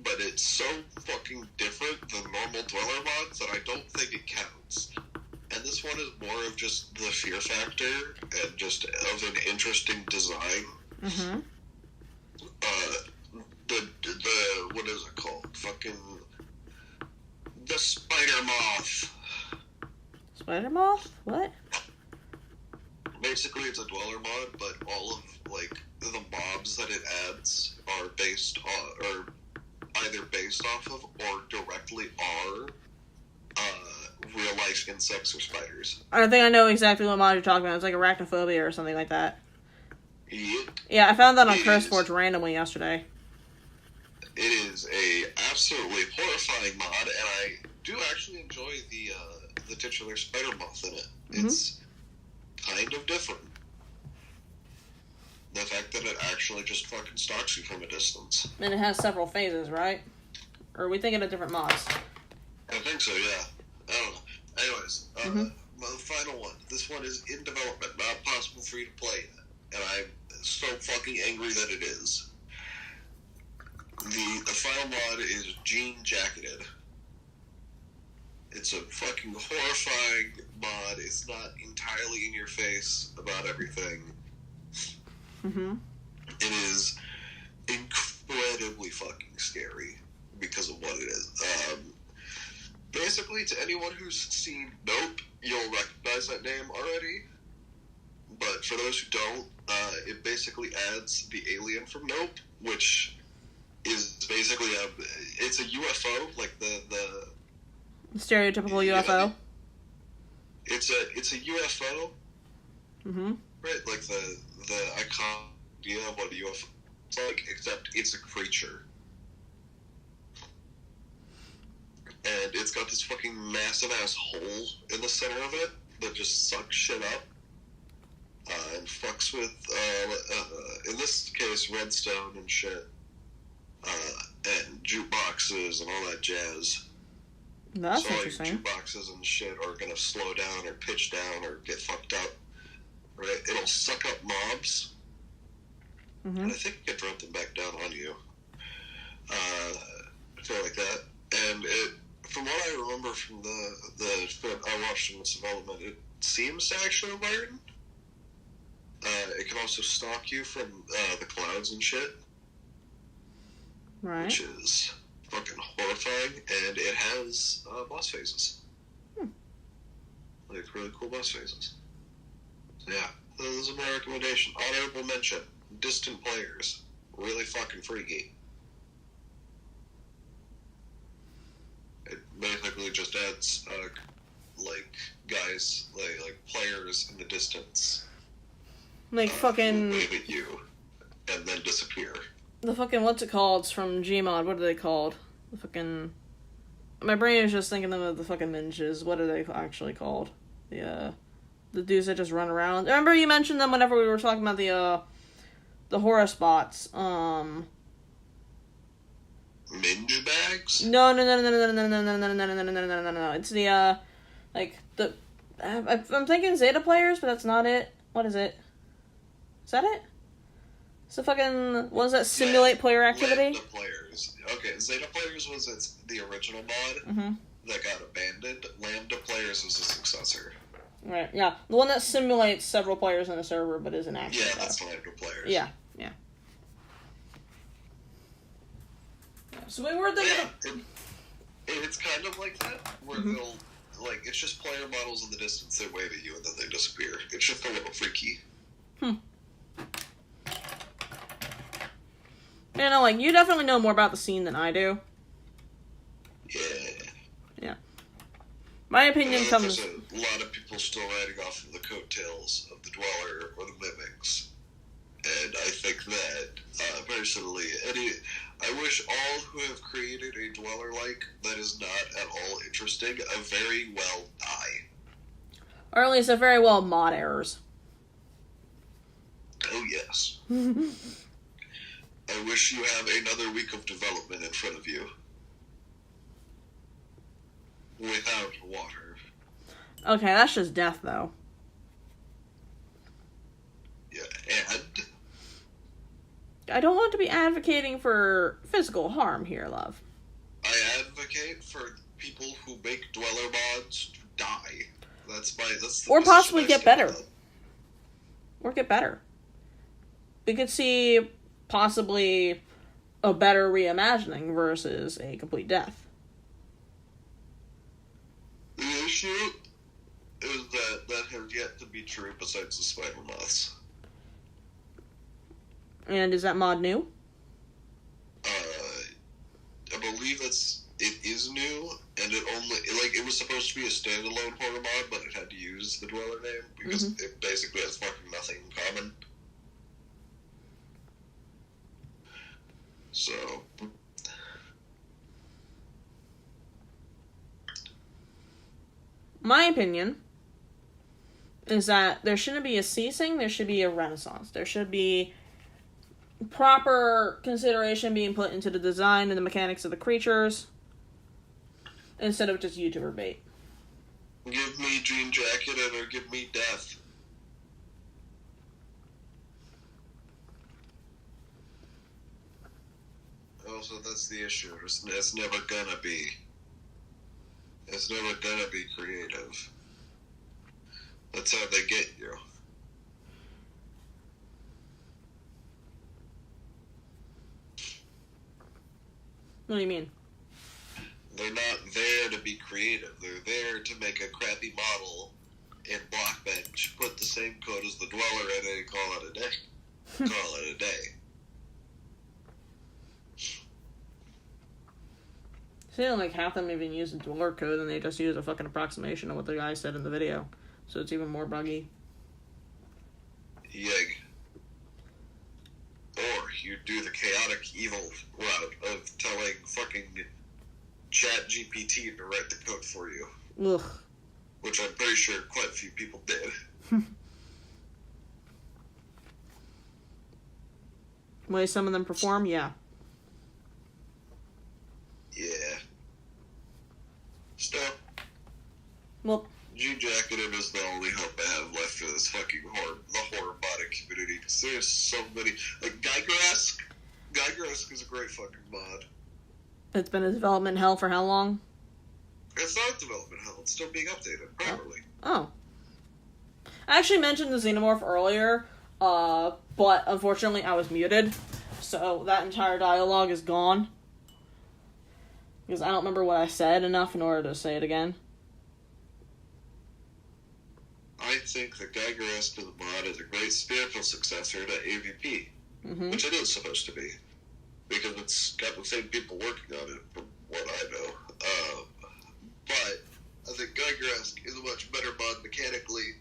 but it's so fucking different than normal Dweller mods that I don't think it counts. And this one is more of just the fear factor and just of an interesting design. The what is it called? Fucking the Spider Moth. Spider Moth? What? Basically, it's a Dweller mod, but all of like the mobs that it adds are based on, or either based off of, or directly are real life insects or spiders. I think I know exactly what mod you're talking about. It's like arachnophobia or something like that. Yep. Yeah, I found that on CurseForge randomly yesterday. It is a absolutely horrifying mod, and I do actually enjoy the titular spider moth in it. Mm-hmm. It's kind of different. The fact that it actually just fucking stalks you from a distance. And it has several phases, right? Or are we thinking of different mods? I think so, yeah. I don't know. Anyways, the final one. This one is in development, not possible for you to play yet. And I'm so fucking angry that it is. The final mod is Jean Jacketed. It's a fucking horrifying mod. It's not entirely in your face about everything. Mm-hmm. It is incredibly fucking scary because of what it is. Basically, to anyone who's seen Nope, you'll recognize that name already. But for those who don't, it basically adds the alien from Nope, which is basically it's a UFO, like the stereotypical UFO. It's a UFO. Mm-hmm. Right, like the iconic idea of what a UFO is like, except it's a creature. And it's got this fucking massive ass hole in the center of it that just sucks shit up. And fucks with, in this case, redstone and shit. And jukeboxes and all that jazz. That's so interesting. So jukeboxes and shit are gonna slow down or pitch down or get fucked up. Right? It'll suck up mobs. Mm-hmm. And I think it drop them back down on you. I feel like that. And it, from what I remember from the film I watched in its development, it seems to actually learn. It can also stalk you from the clouds and shit. Right. Which is fucking horrifying, and it has boss phases. Like really cool boss phases. So yeah, this is my recommendation. Honorable mention: Distant Players. Really fucking freaky. It basically just adds like guys, like players in the distance. Like fucking wave at you and then disappear. The fucking what's it called? It's from Gmod. What are they called? The fucking my brain is just thinking of the fucking ninjas. What are they actually called? The dudes that just run around. Remember you mentioned them whenever we were talking about the horror spots. Minge bags? No. It's the like the I'm thinking Zeta players, but that's not it. What is it? Is that it? It's the fucking ones that simulate player activity. Lambda players. Okay, Zeta players was the original mod that got abandoned. Lambda players was a successor. Right. Yeah, the one that simulates several players in a server, but isn't actually. Yeah, that's Lambda players. Yeah. So we were thinking. It's kind of like that, where they'll like it's just player models in the distance. They wave at you and then they disappear. It's just a little freaky. You know, like, you definitely know more about the scene than I do. Yeah. My opinion comes... There's a lot of people still riding off of the coattails of the Dweller or the Mimics. And I think that, personally, I wish all who have created a Dweller-like that is not at all interesting a very well die. Or at least a very well mod errors. Oh, yes. I wish you have another week of development in front of you. Without water. Okay, that's just death, though. Yeah, and... I don't want to be advocating for physical harm here, love. I advocate for people who make Dweller mods to die. That's the or possibly get better. Or get better. We could see possibly a better reimagining versus a complete death. The issue is that has yet to be true besides the spider moths. And is that mod new? I believe it is new, and it was supposed to be a standalone horror mod, but it had to use the Dweller name because it basically has fucking nothing in common. So, my opinion is that there shouldn't be a ceasing, there should be a renaissance. There should be proper consideration being put into the design and the mechanics of the creatures instead of just YouTuber bait. give me Dream Jacketed or give me Death. Also, that's the issue. It's never gonna be. It's never gonna be creative. That's how they get you. What do you mean? They're not there to be creative. They're there to make a crappy model in Blockbench, put the same code as the Dweller in it, and call it a day. Call it a day. See, like half of them even use the Dweller code and they just use a fucking approximation of what the guy said in the video. So it's even more buggy. Yeg. Or you do the chaotic evil route of telling fucking ChatGPT to write the code for you. Ugh. Which I'm pretty sure quite a few people did. The way some of them perform, yeah. Yeah. Still, Well, G-Jacketed is the only hope I have left for this fucking the horror modding community. Because there's so many. Like, Geiger-esque. Geiger-esque is a great fucking mod. it's been a development hell for how long? It's not development hell. It's still being updated properly. Oh. I actually mentioned the Xenomorph earlier, but unfortunately I was muted. So that entire dialogue is gone. Because I don't remember what I said enough in order to say it again. I think that Geiger-esque to the mod is a great spiritual successor to AVP. Mm-hmm. Which it is supposed to be. Because it's got the same people working on it, from what I know. But I think Geiger-esque is a much better mod mechanically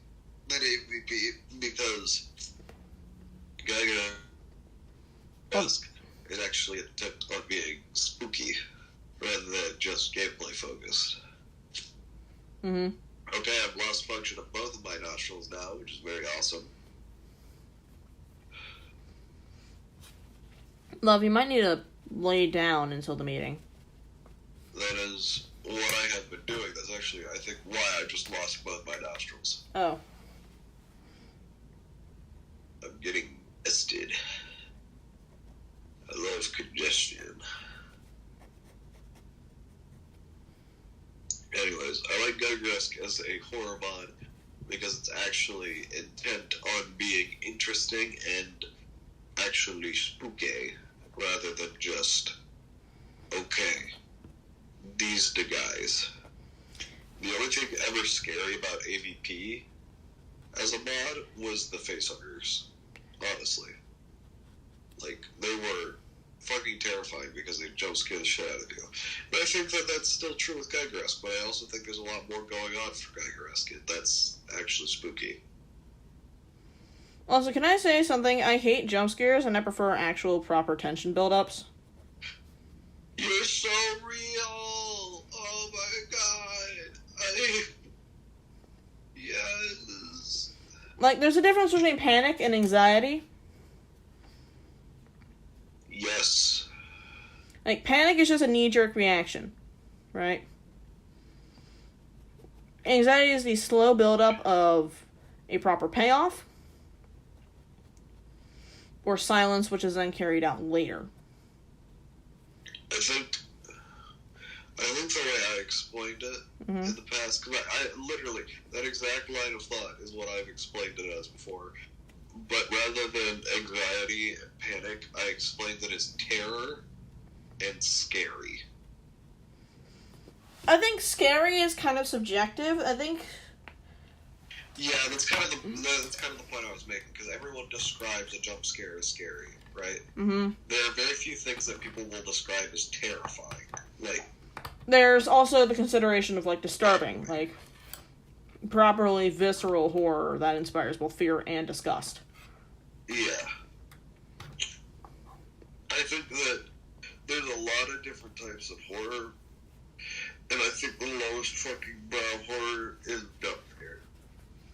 than AVP, because Geiger-esque is actually an attempt on being spooky rather than just gameplay focused. Mm-hmm. Okay, I've lost function of both of my nostrils now, which is very awesome. Love, you might need to lay down until the meeting. That is what I have been doing. That's actually, I think, why I just lost both my nostrils. Oh. I'm getting congested. I love congestion. Anyways, I like Geiger-esque as a horror mod because it's actually intent on being interesting and actually spooky rather than just, okay, these the guys. The only thing ever scary about AVP as a mod was the facehuggers, honestly. Like, they were fucking terrifying because they jump scare the shit out of you. But I think that that's still true with Geiger-esque, but I also think there's a lot more going on for Geiger-esque. That's actually spooky. Also, can I say something? I hate jump scares and I prefer actual proper tension build-ups. You're so real! Oh my god! Yes! Like, there's a difference between panic and anxiety. Yes. Like, panic is just a knee-jerk reaction, right? Anxiety is the slow build-up of a proper payoff, or silence, which is then carried out later. I think the way I explained it in the past, because I literally, that exact line of thought is what I've explained it as before. But rather than anxiety and panic, I explained that it's terror and scary. I think scary is kind of subjective. I think... Yeah, that's kind of the point I was making, because everyone describes a jump scare as scary, right? Mm-hmm. There are very few things that people will describe as terrifying. Like, there's also the consideration of, like, disturbing, like, properly visceral horror that inspires both fear and disgust. yeah. I think that there's a lot of different types of horror, and I think the lowest fucking brow horror is jump scare.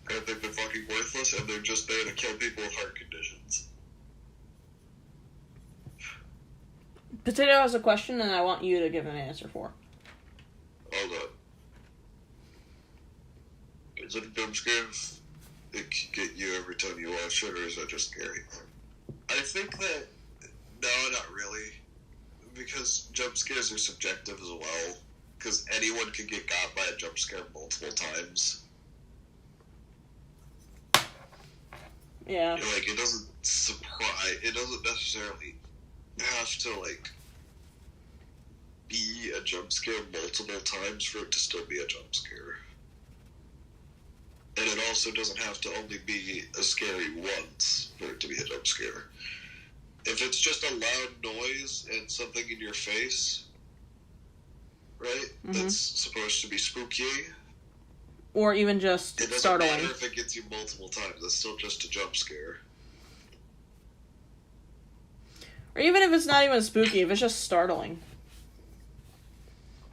I think they're fucking worthless, and they're just there to kill people with heart conditions. Potato has a question, and I want you to give an answer for. Hold up. Is it a jump scare if it can get you every time you watch it, or is that just scary? I think that, no, not really. Because jump scares are subjective as well. Because anyone can get got by a jump scare multiple times. Yeah. Like, it doesn't necessarily have to, like, be a jump scare multiple times for it to still be a jump scare. And it also doesn't have to only be a scary once for it to be a jump scare. If it's just a loud noise and something in your face, right, that's supposed to be spooky, or even just it doesn't startling. matter if it gets you multiple times. It's still just a jump scare. Or even if it's not even spooky, if it's just startling.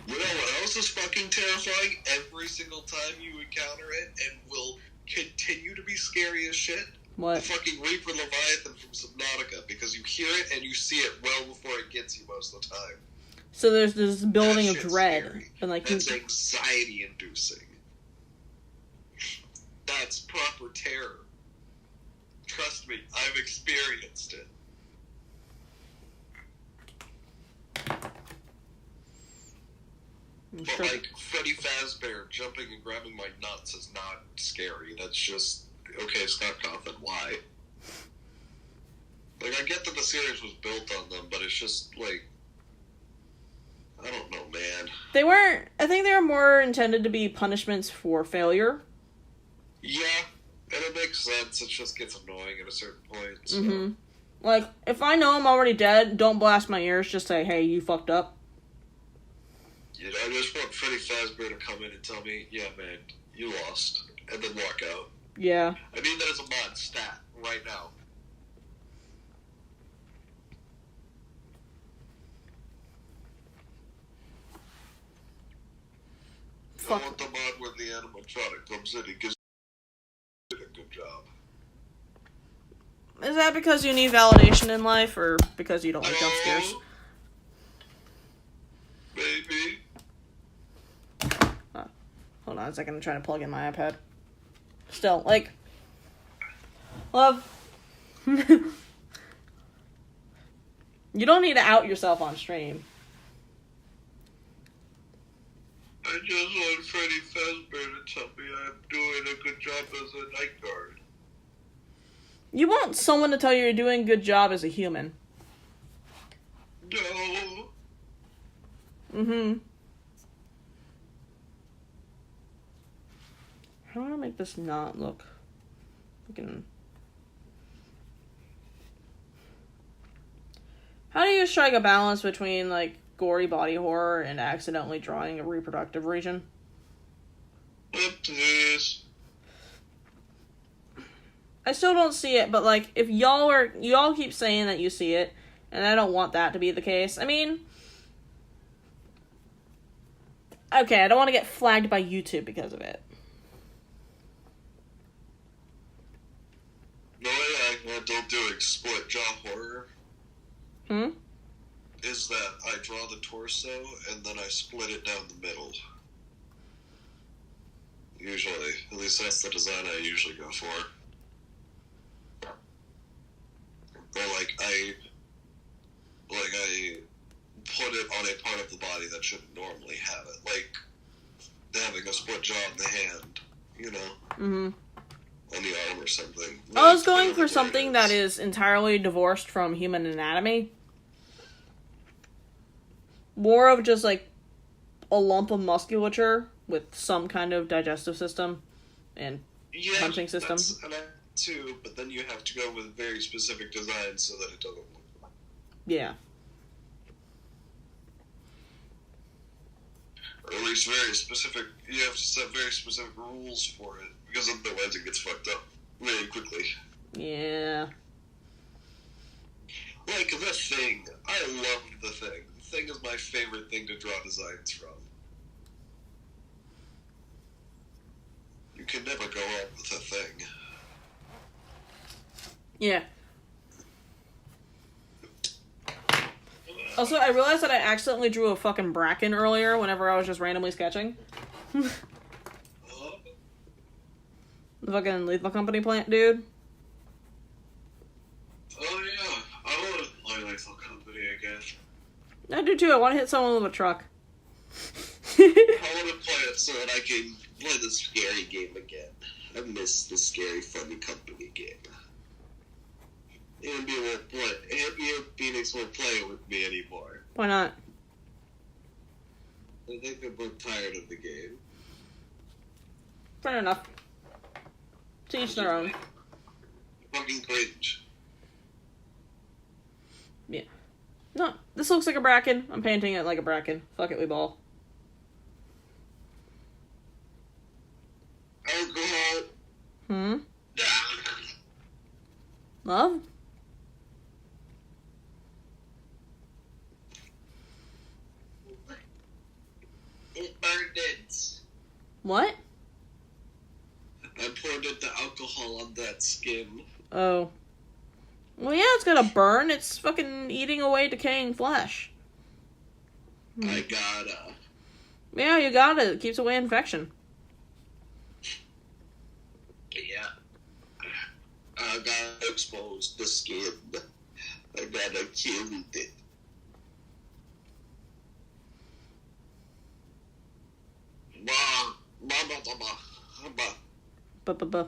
You know what else is fucking terrifying? Every single time you encounter it, and will continue to be scary as shit. What? The fucking Reaper Leviathan from Subnautica, because you hear it and you see it well before it gets you most of the time. So there's this building That of shit's dread. scary. And like That's anxiety-inducing. That's proper terror. Trust me, I've experienced it. But like, Freddy Fazbear jumping and grabbing my nuts is not scary. That's just, okay, Scott Cawthon, why? Like, I get that the series was built on them, but it's just, like, I don't know, man. They weren't, I think they were more intended to be punishments for failure. Yeah, and it makes sense. It just gets annoying at a certain point, so. Like, if I know I'm already dead, don't blast my ears, just say, hey, you fucked up. You know, I just want Freddy Fazbear to come in and tell me, yeah, man, you lost, and then walk out. Yeah. I mean that as a mod stat right now. Fuck. I want the mod where the animatronic comes in and gives it a good job. Is that because you need validation in life, or because you don't like jump scares? Maybe. Hold on a second, I'm trying to plug in my iPad. Still, like... Love. You don't need to out yourself on stream. I just want Freddy Fazbear to tell me I'm doing a good job as a night guard. You want someone to tell you you're doing a good job as a human. No. How do I make this not look fucking... How do you strike a balance between, like, gory body horror and accidentally drawing a reproductive region? Up to this. I still don't see it, but, like, if y'all keep saying that you see it, and I don't want that to be the case, I mean... Okay, I don't want to get flagged by YouTube because of it. The way I handle doing split jaw horror is that I draw the torso and then I split it down the middle. Usually. At least that's the design I usually go for. Or like I put it on a part of the body that shouldn't normally have it. Like having a split jaw in the hand, you know? On the arm or something. I was going for something that is entirely divorced from human anatomy. More of just, like, a lump of musculature with some kind of digestive system and punching system. And that too, but then you have to go with very specific designs so that it doesn't look like. Yeah. Or at least very specific, you have to set very specific rules for it, because otherwise it gets fucked up very quickly. Yeah. Like The Thing. I loved The Thing. thing is my favorite thing to draw designs from. You can never go wrong with a thing. Yeah. Also, I realized that I accidentally drew a fucking bracken earlier whenever I was just randomly sketching. The fucking Lethal Company plant, dude. Oh yeah, I want to play Lethal Company again. I do too. I want to hit someone with a truck. I want to play it so that I can play the scary game again. I miss the scary, funny company game. Ambi won't play. Ambi and Phoenix won't play it with me anymore. Why not? I think they're both tired of the game. Fair enough. To each their own. Fucking cringe. Yeah. No, this looks like a bracken. I'm painting it like a bracken. Fuck it, we ball. Alcohol. Hmm? Love? It burned it. What? I poured the alcohol on that skin. Oh. Well, yeah, it's gonna burn. It's fucking eating away decaying flesh. I gotta. Yeah, you got it. It keeps away infection. Yeah. I gotta expose the skin. I gotta kill it. Buh.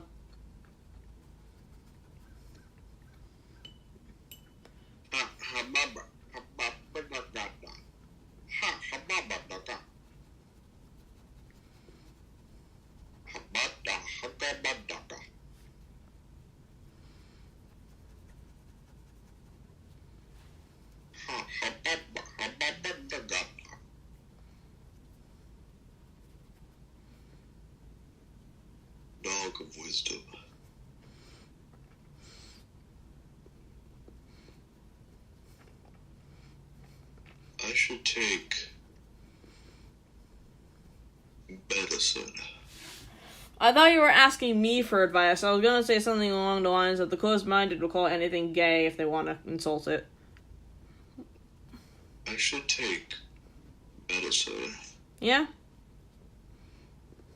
Dog of wisdom. I should take medicine. I thought you were asking me for advice. I was gonna say something along the lines of the closed-minded will call anything gay if they want to insult it. I should take medicine. Yeah?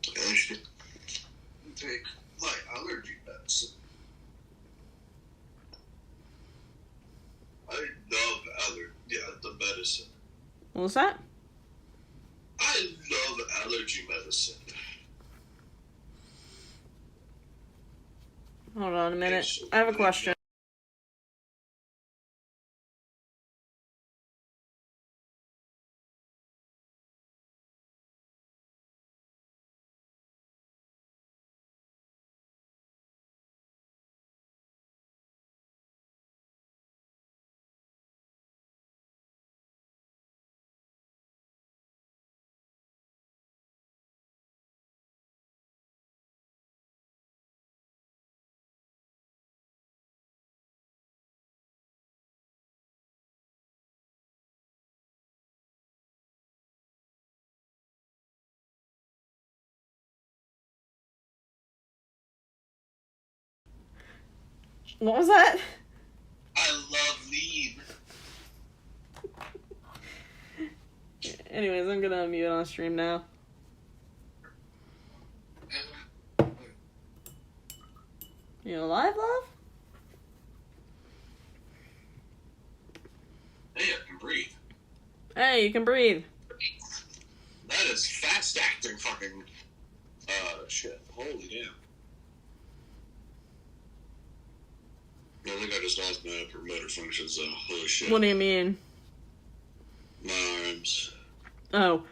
I should take my allergy medicine. I love the medicine. What was that? I love allergy medicine. Hold on a minute. I have a question. What was that? I love lean. Anyways, I'm gonna unmute on stream now. You alive, love? Hey, I can breathe. Hey, you can breathe. That is fast acting fucking shit. Holy damn. I think I just lost my upper motor functions, so holy shit. What do you mean? My arms, Oh,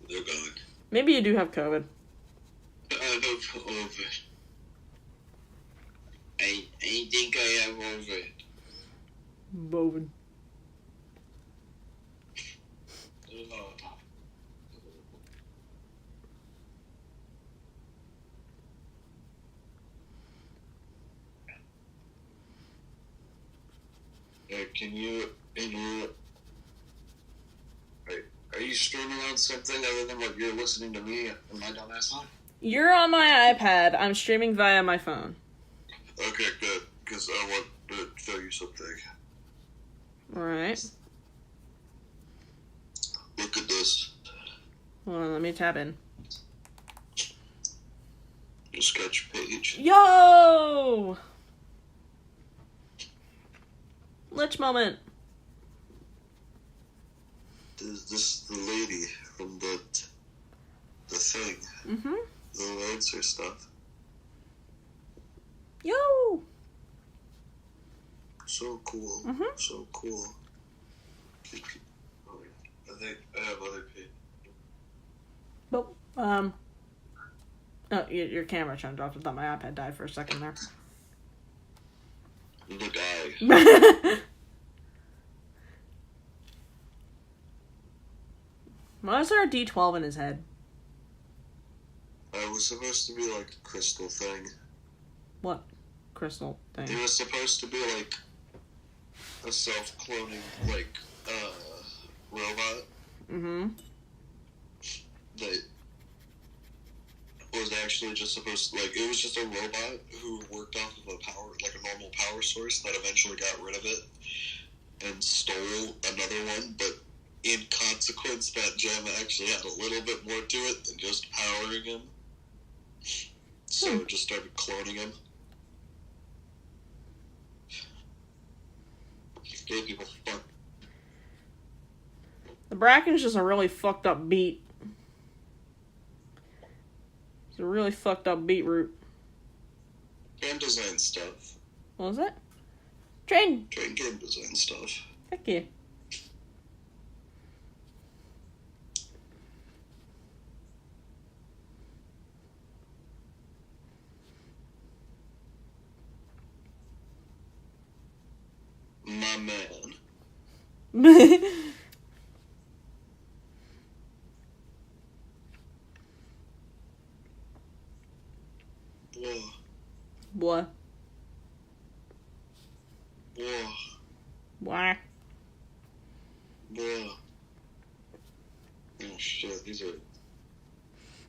they're gone. maybe you do have COVID. I have COVID. I think I have COVID. Bovin. Can you, in your you streaming on something other than what you're listening to me and my dumbass on? You're on my iPad. I'm streaming via my phone. Okay, good. Because I want to show you something. Alright. Look at this. Hold on, let me tab in. Your sketch page. Yo! Lich moment. This is the lady from the thing. Mm-hmm. The Lancer stuff. Yo! So cool. Mm-hmm. So cool. Oh, I think I have other people. Nope. Oh, your camera turned off. I thought my iPad died for a second there. The guy. Why is there a D12 in his head? It was supposed to be like a crystal thing. What crystal thing? It was supposed to be like a self-cloning, like, robot Mm-hmm. that was actually just supposed to, like, it was just a robot who worked off of a power, like a normal power source that eventually got rid of it and stole another one, but in consequence, that gem actually had a little bit more to it than just powering him. So it just started cloning him. Gave people fuck. The Bracken's just a really fucked up beat. It's a really fucked up beetroot. Game design stuff. What was that? Train. Game design stuff. Heck yeah. My man. Whoa. What? Whoa. Why? Whoa. Oh shit, these are...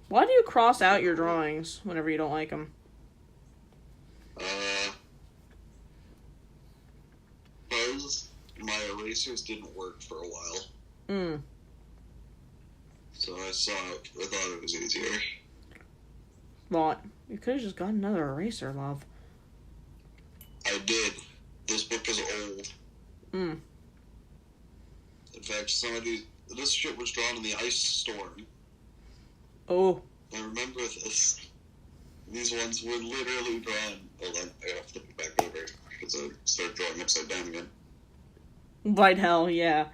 Why do you cross out your drawings whenever you don't like them? Because my erasers didn't work for a while. So I thought it was easier. Well, you could have just got another eraser, love. I did. This book is old. In fact, this shit was drawn in the ice storm. Oh. I remember this. These ones were literally drawn. Hold on, I gotta flip it back over because I started drawing upside down again. Right hell, yeah.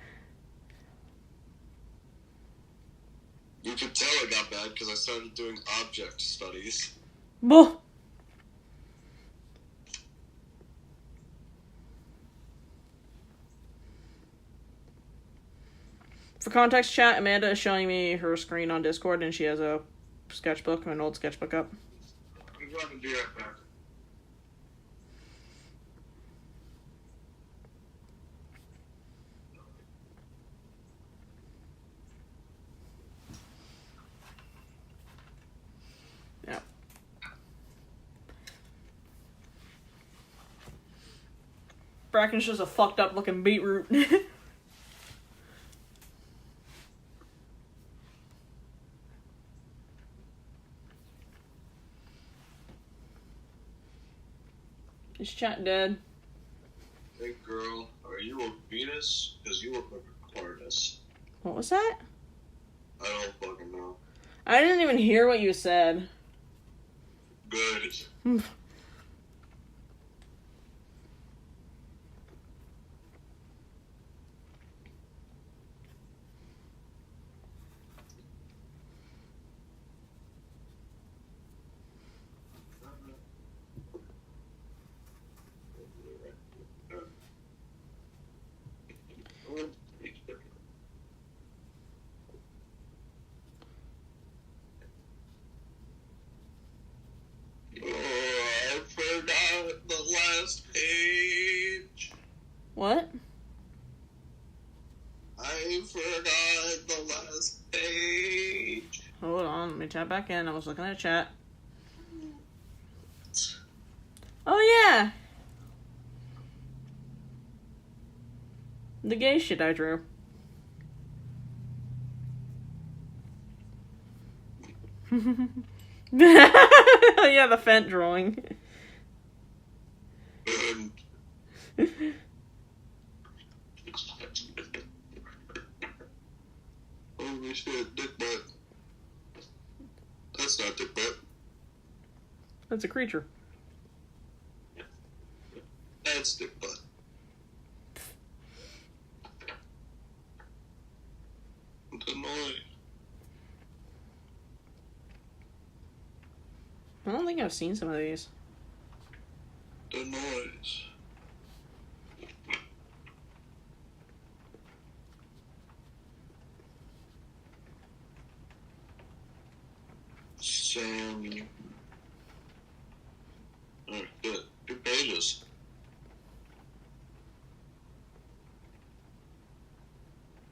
You could tell I got bad because I started doing object studies. Buh. For context, chat, Amanda is showing me her screen on Discord, and she has a sketchbook, an old sketchbook up. I'm going to be right back. Yeah. Bracken's just a fucked up looking beetroot. Is chat dead? Hey girl, are you a Venus? Because you look like a Aquarius. What was that? I don't fucking know. I didn't even hear what you said. Good. I forgot the last page. What? I forgot the last Let me chat back in. I was looking at chat. Oh, yeah. The gay shit I drew. Yeah, the Fent drawing. Holy shit, dick butt. That's not dick butt. That's a creature. That's dick butt. The noise. I don't think I've seen some of these. The noise. Sam. Oh, good. Good pages.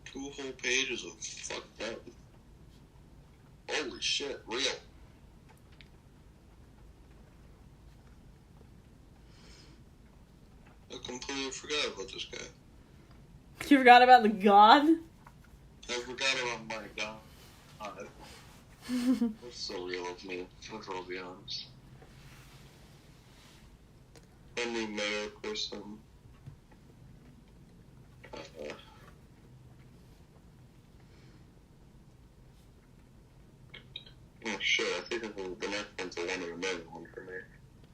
Two whole pages of fucked up. Holy shit, real. I completely forgot about this guy. You forgot about the god? I forgot about my god. That's so real of me. I'll be honest. Henry Mayer person. Oh shit, I think the next one's a one or another one for me.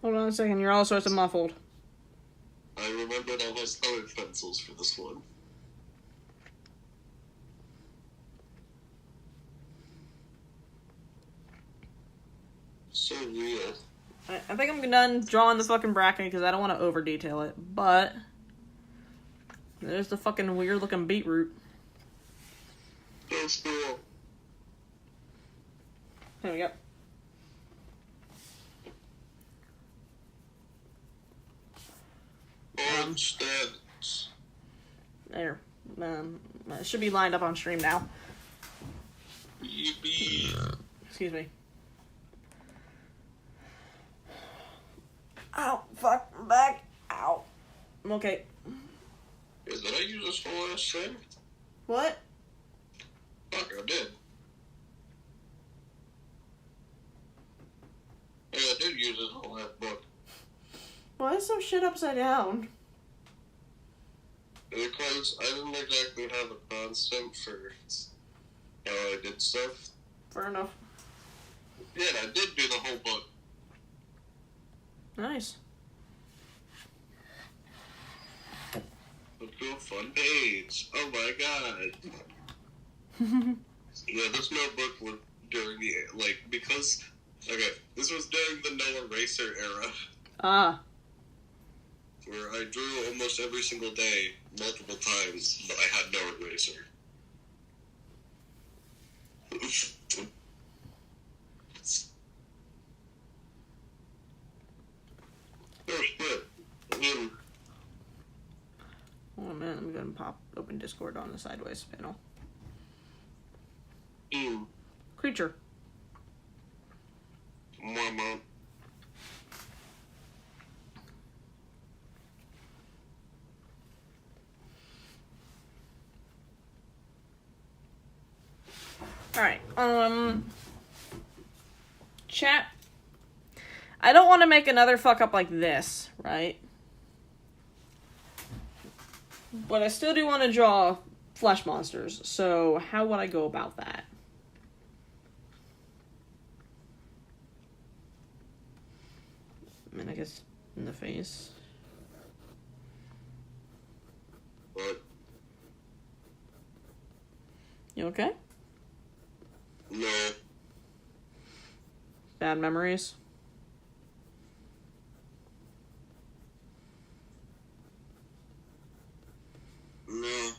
Hold on a second, you're all sorts of muffled. I remembered all my colored pencils for this one. So real. I think I'm done drawing the fucking bracket because I don't want to over detail it, but there's the fucking weird looking beetroot. That's cool. There we go. Stats. There. It should be lined up on stream now. Yippee. Excuse me. Ow, fuck, I'm back. Ow. I'm okay. Yeah, did I use this whole last thing? What? Fuck, I did. Yeah, I did use this whole last book. Why is some shit upside down? Because I didn't exactly have a constant for how I did stuff. Fair enough. Yeah, I did do the whole book. Nice. Let's do a fun page. Oh my god. Yeah, this notebook was during the, because, okay, this was during the no eraser era. Ah. Where I drew almost every single day, multiple times, but I had no eraser. Oh shit. Oh man, I'm gonna pop open Discord on the sideways panel. Creature. Mama. Alright, chat. I don't want to make another fuck up like this, right? But I still do want to draw flesh monsters, so how would I go about that? I mean, I guess in the face. What? You okay? No. Bad memories? No.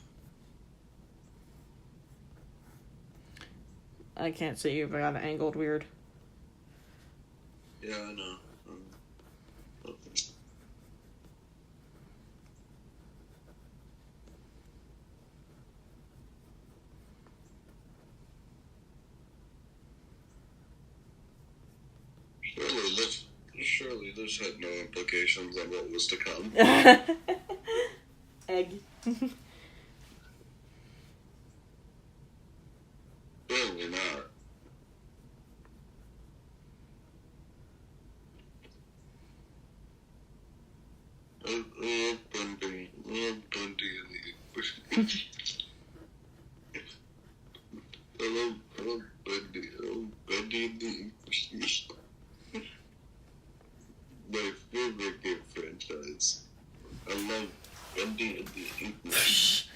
I can't see you if I got it angled weird. Yeah, I know. Okay. Surely this had no implications on what was to come. Egg. Certainly not. Bundy and the English Machine. My favorite game franchise. I love Bundy and the Ink Machine.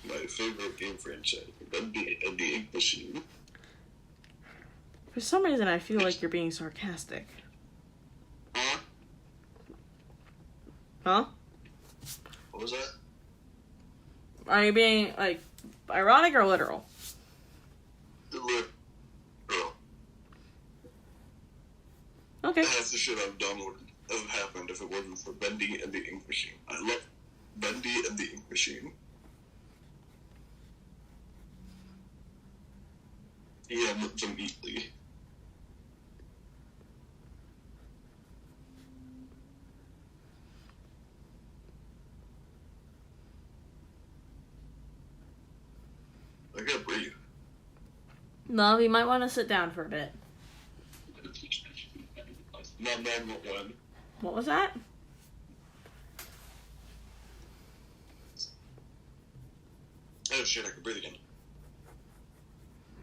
My favorite game franchise. Bundy and the Ink Machine. For some reason, I feel like you're being sarcastic. Huh? Huh? What was that? Are you being, like, ironic or literal? Literal. Okay. Half the shit I've done would have happened if it wasn't for Bundy and the Ink Machine. I love Bundy and the Ink Machine. Yeah, immediately. I gotta breathe. Love, you might want to sit down for a bit. Not 911. What was that? Oh shit, I can breathe again.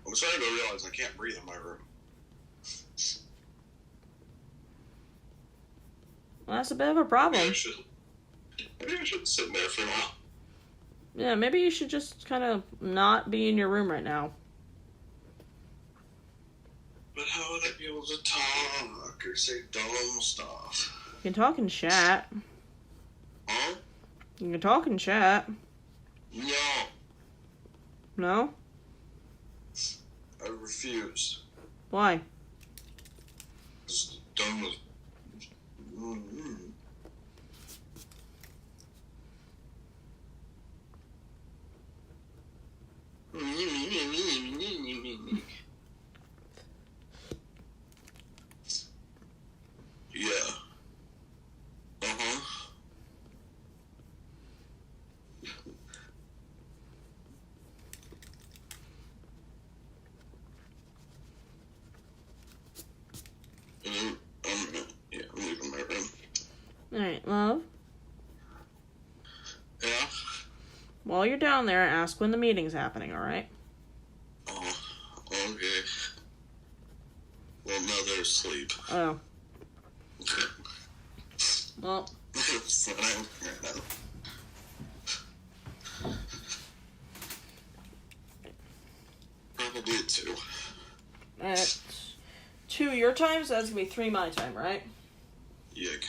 I'm starting to realize I can't breathe in my room. Well, that's a bit of a problem. Maybe I should sit in there for a while. Yeah, maybe you should just kind of not be in your room right now. But how would I be able to talk or say dumb stuff? You can talk in chat. Huh? You can talk in chat. No. No? I refuse. Why? It's done with. Yeah. Uh-huh. I'm leaving my room. Alright, love. Yeah? While you're down there, ask when the meeting's happening, alright? Oh, okay. Well, now they're asleep. Oh. Well, So I don't care now. Probably at 2. at 2 your time, so that's gonna be 3 my time, right? Yig.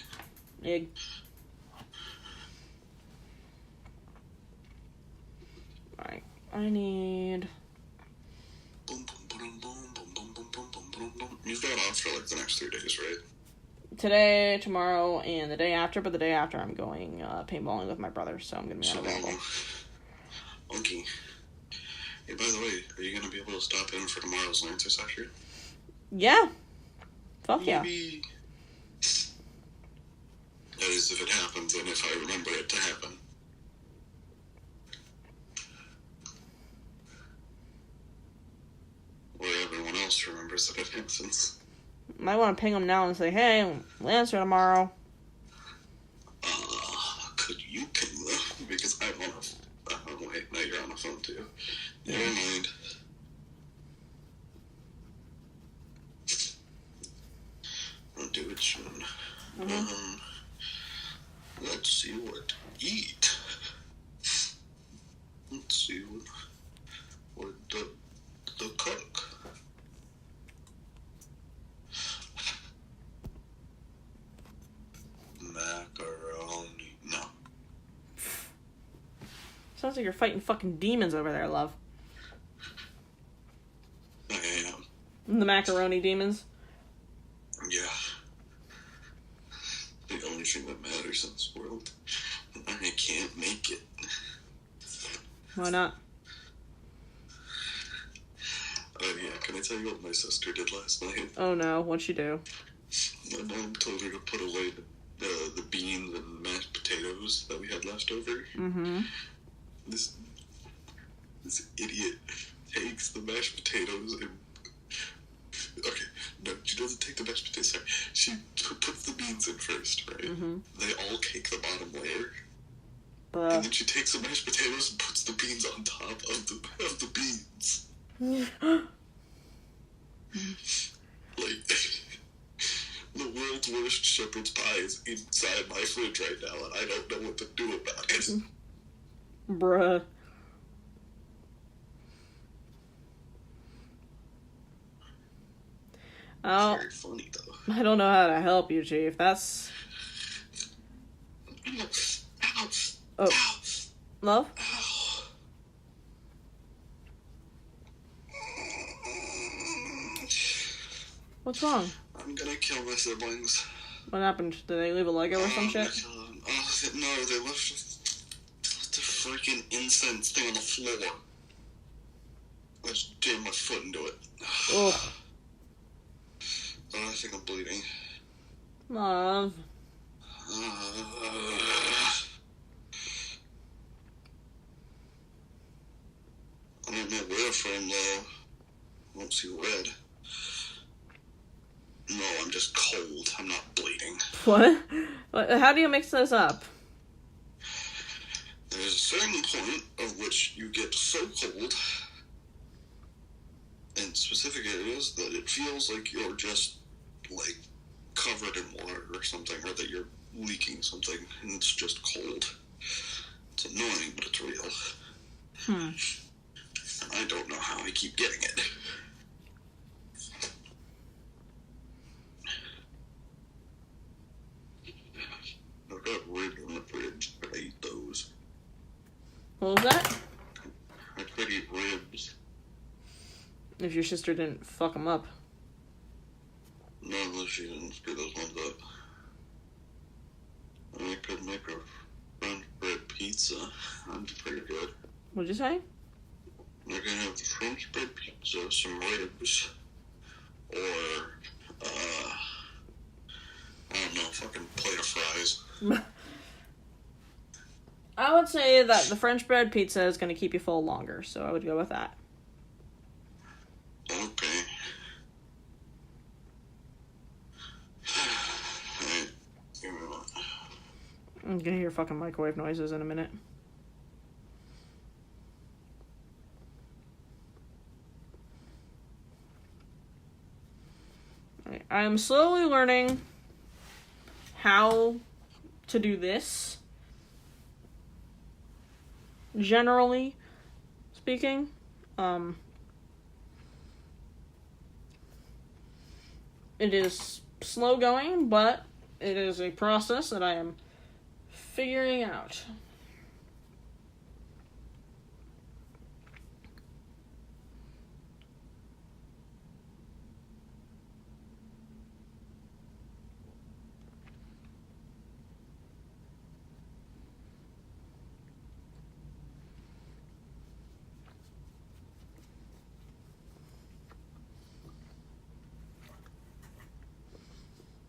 Ig. Alright, I need... Boom, boom, boom, boom, boom, boom, boom, boom, boom, boom, boom. You've got off for like the next 3 days, right? Today, tomorrow, and the day after, but the day after I'm going paintballing with my brother, so I'm gonna be unavailable. Okay. Hey, by the way, are you gonna be able to stop in for tomorrow's Lancer session? Yeah. Fuck yeah. Maybe. That is if it happens and if I remember it to happen. Or everyone else remembers that it happens. Might want to ping him now and say, hey, Lancer tomorrow. Could you ping them? Because I want to... Oh, wait, no, you're on the phone too. Never mind. I'll do it soon. Let's see what to eat. Let's see what the cook. Macaroni. No. Sounds like you're fighting fucking demons over there, love. I am. The macaroni demons. Yeah. The only thing that matters in this world. I can't make it. Why not? Oh yeah, can I tell you what my sister did last night? Oh no, what'd she do? My mom told her to put away the beans and mashed potatoes that we had left over. Mm-hmm. This idiot takes the mashed potatoes and... Okay, no, she doesn't take the mashed potatoes, sorry. She puts the beans in first, right? Mm-hmm. They all cake the bottom layer. Bruh. And then she takes the mashed potatoes and puts the beans on top of the beans. Like, the world's worst shepherd's pie is inside my fridge right now, and I don't know what to do about it. Bruh. It's very funny, though. I don't know how to help you, Chief. That's... Ow. Ow. Oh. Ow. Love? Ow. What's wrong? I'm gonna kill my siblings. What happened? Did they leave a Lego or some shit? No, they left the freaking incense thing on the floor. I just jammed my foot into it. Ugh. I think I'm bleeding. Love. I don't know where from, though. I don't see red. No, I'm just cold. I'm not bleeding. What? How do you mix this up? There's a certain point of which you get so cold in specific areas that it feels like you're just, like, covered in water or something, or that you're leaking something, and it's just cold. It's annoying, but it's real. And I don't know how I keep getting it. I've got ribs in the fridge. I eat those. What was that? I could eat ribs. If your sister didn't fuck them up. No, she didn't screw those ones up. I could make a French bread pizza. That's pretty good. What'd you say? We're gonna have the French bread pizza, some ribs, or, I don't know, fucking plate of fries. I would say that the French bread pizza is going to keep you full longer, so I would go with that. Okay. Alright, give me one. I'm going to hear fucking microwave noises in a minute. I am slowly learning how to do this. Generally speaking, it is slow going, but it is a process that I am figuring out.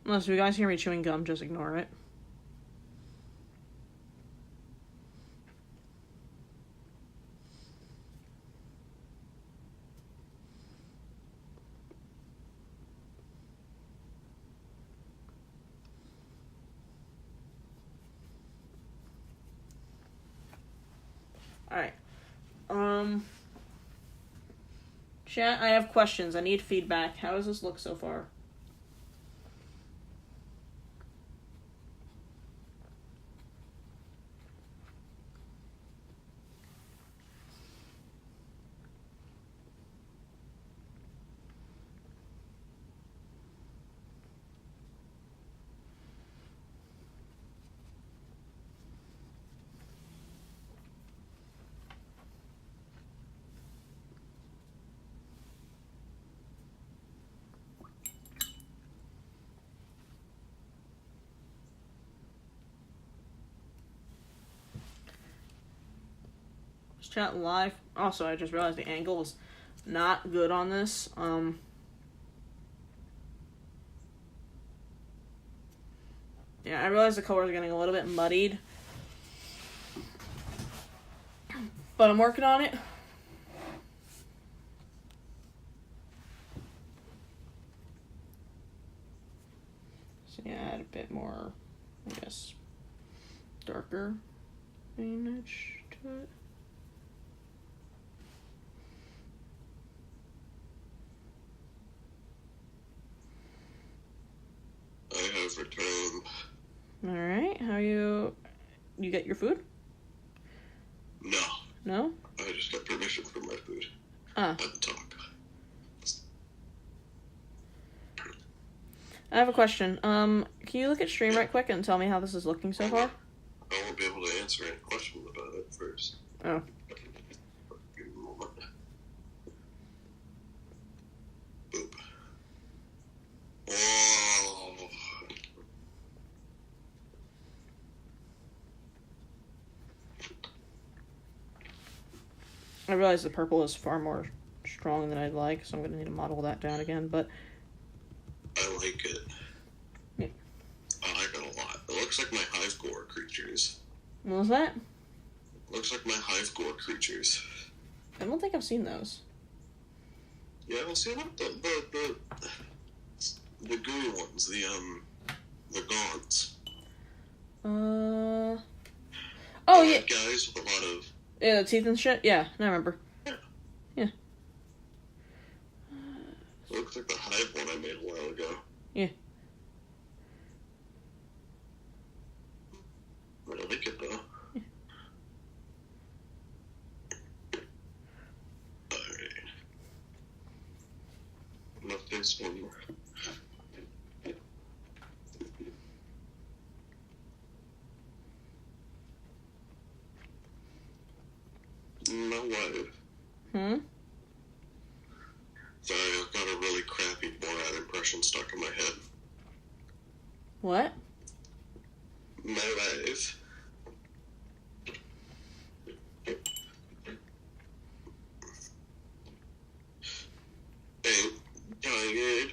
Unless you guys hear me chewing gum, just ignore it. Alright. Chat, I have questions. I need feedback. How does this look so far? Chat live. Also, I just realized the angle is not good on this. Yeah, I realize the colors are getting a little bit muddied. But I'm working on it. So yeah, add a bit more, I guess, darker image to it. I have returned. Alright, how you get your food? No. No? I just got permission for my food. Ah. At the top. I have a question. Can you look at stream right quick and tell me how this is looking so far? I won't be able to answer any questions about it first. Oh. Give me a moment. Boop. Whoa. I realize the purple is far more strong than I'd like, so I'm gonna need to model that down again, but I like it. yeah. I like it a lot. It looks like my hive gore creatures. What was that? Looks like my hive gore creatures. I don't think I've seen those. Yeah, well, see, look, the gooey ones, the gaunts. Oh, The yeah. red guys with a lot of... Yeah, the teeth and shit? Yeah, I remember. Yeah. Looks like the hive one I made a while ago. Yeah. I like it, though. Yeah. Alright. Not this one. My wife. Hmm? Sorry, I've got a really crappy Borat impression stuck in my head. What? My wife. Hey, tired.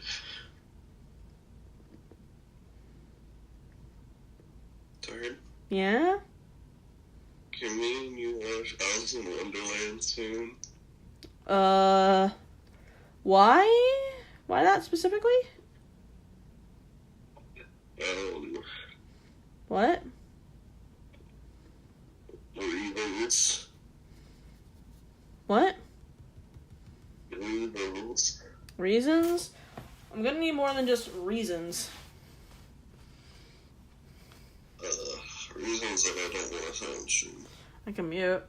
Tired? Yeah? Can me and you watch Alice in Wonderland soon? Why? Why that specifically? What? Reasons. What? Reasons. Reasons? I'm gonna need more than just reasons. Reasons that I don't want to mention. I can mute.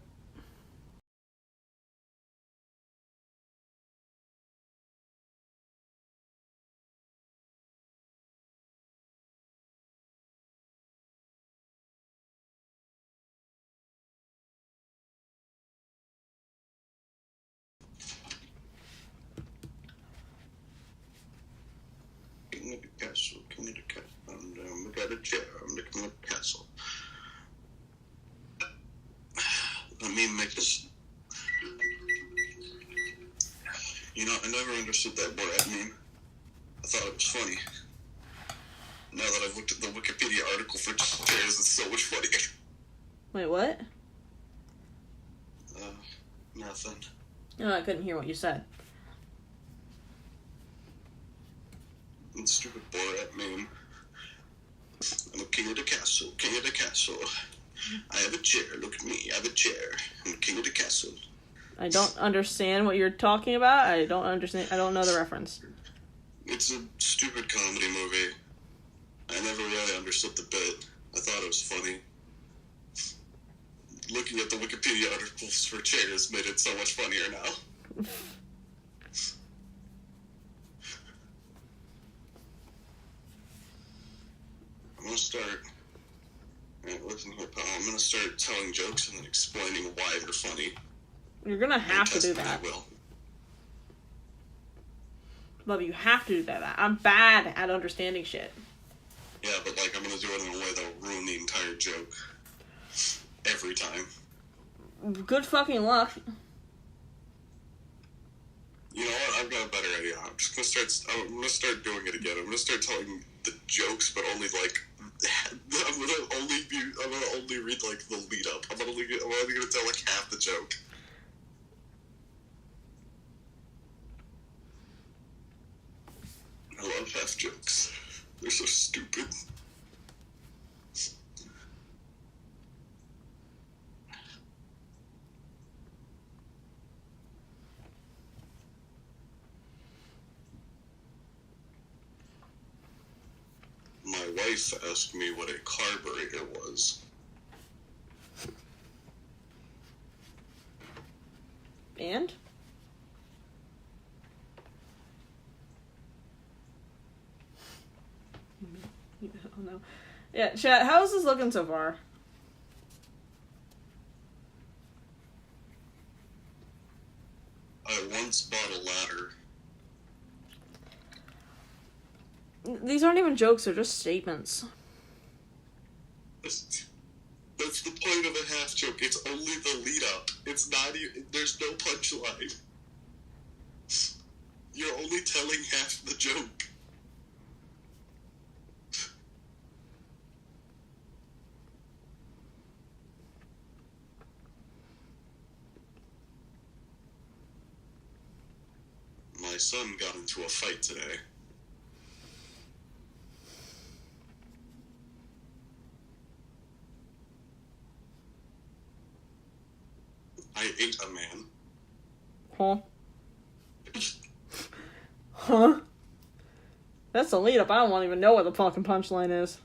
King of the castle, king of the castle. I got a chair, I'm the king of the castle. Let me make this. You know, I never understood that Borat meme. I thought it was funny. Now that I've looked at the Wikipedia article for chairs, it's so much funnier. Wait, what? Nothing. No, I couldn't hear what you said. It's stupid Borat meme. I'm a king of the castle, king of the castle. I have a chair, look at me, I have a chair. I'm the king of the castle. I don't understand what you're talking about. I don't know the reference. It's a stupid comedy movie. I never really understood the bit. I thought it was funny. Looking at the Wikipedia articles for chairs made it so much funnier now. I'm gonna start... Alright, listen here, pal. I'm gonna start telling jokes and then explaining why they're funny. You're gonna have to do Test that. me, I will. Love, you have to do that. I'm bad at understanding shit. Yeah, but like I'm gonna do it in a way that'll ruin the entire joke. Every time. Good fucking luck. You know what? I've got a better idea. I'm gonna start doing it again. I'm gonna start telling the jokes, but only like I'm gonna only read like the lead up. I'm only gonna tell like half the joke. I love half jokes. They're so stupid. My wife asked me what a carburetor was. And? Oh no. Yeah, chat, how's this looking so far? I once bought a ladder. These aren't even jokes, they're just statements. That's the point of a half joke. It's only the lead up. It's not even. There's no punchline. You're only telling half the joke. My son got into a fight today. I ate a man. Huh? Huh? That's the lead up. I don't even know what the fucking punchline is.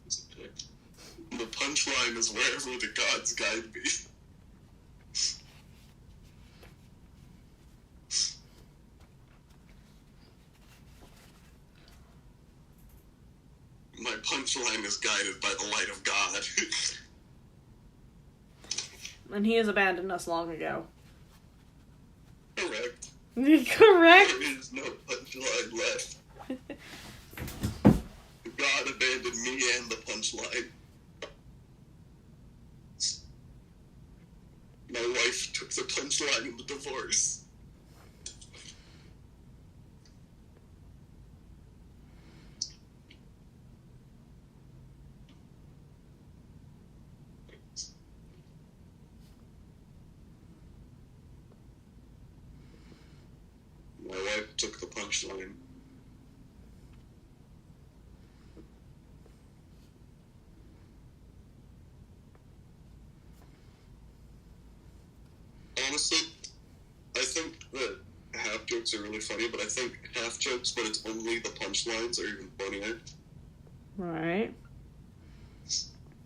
The punchline is wherever the gods guide me. My punchline is guided by the light of God. And he has abandoned us long ago. Correct. Correct? There is no punchline left. God abandoned me and the punchline. My wife took the punchline in the divorce. My wife took the punchline. Honestly, I think that half jokes are really funny, but I think half jokes, but it's only the punchlines, are even funnier. Right.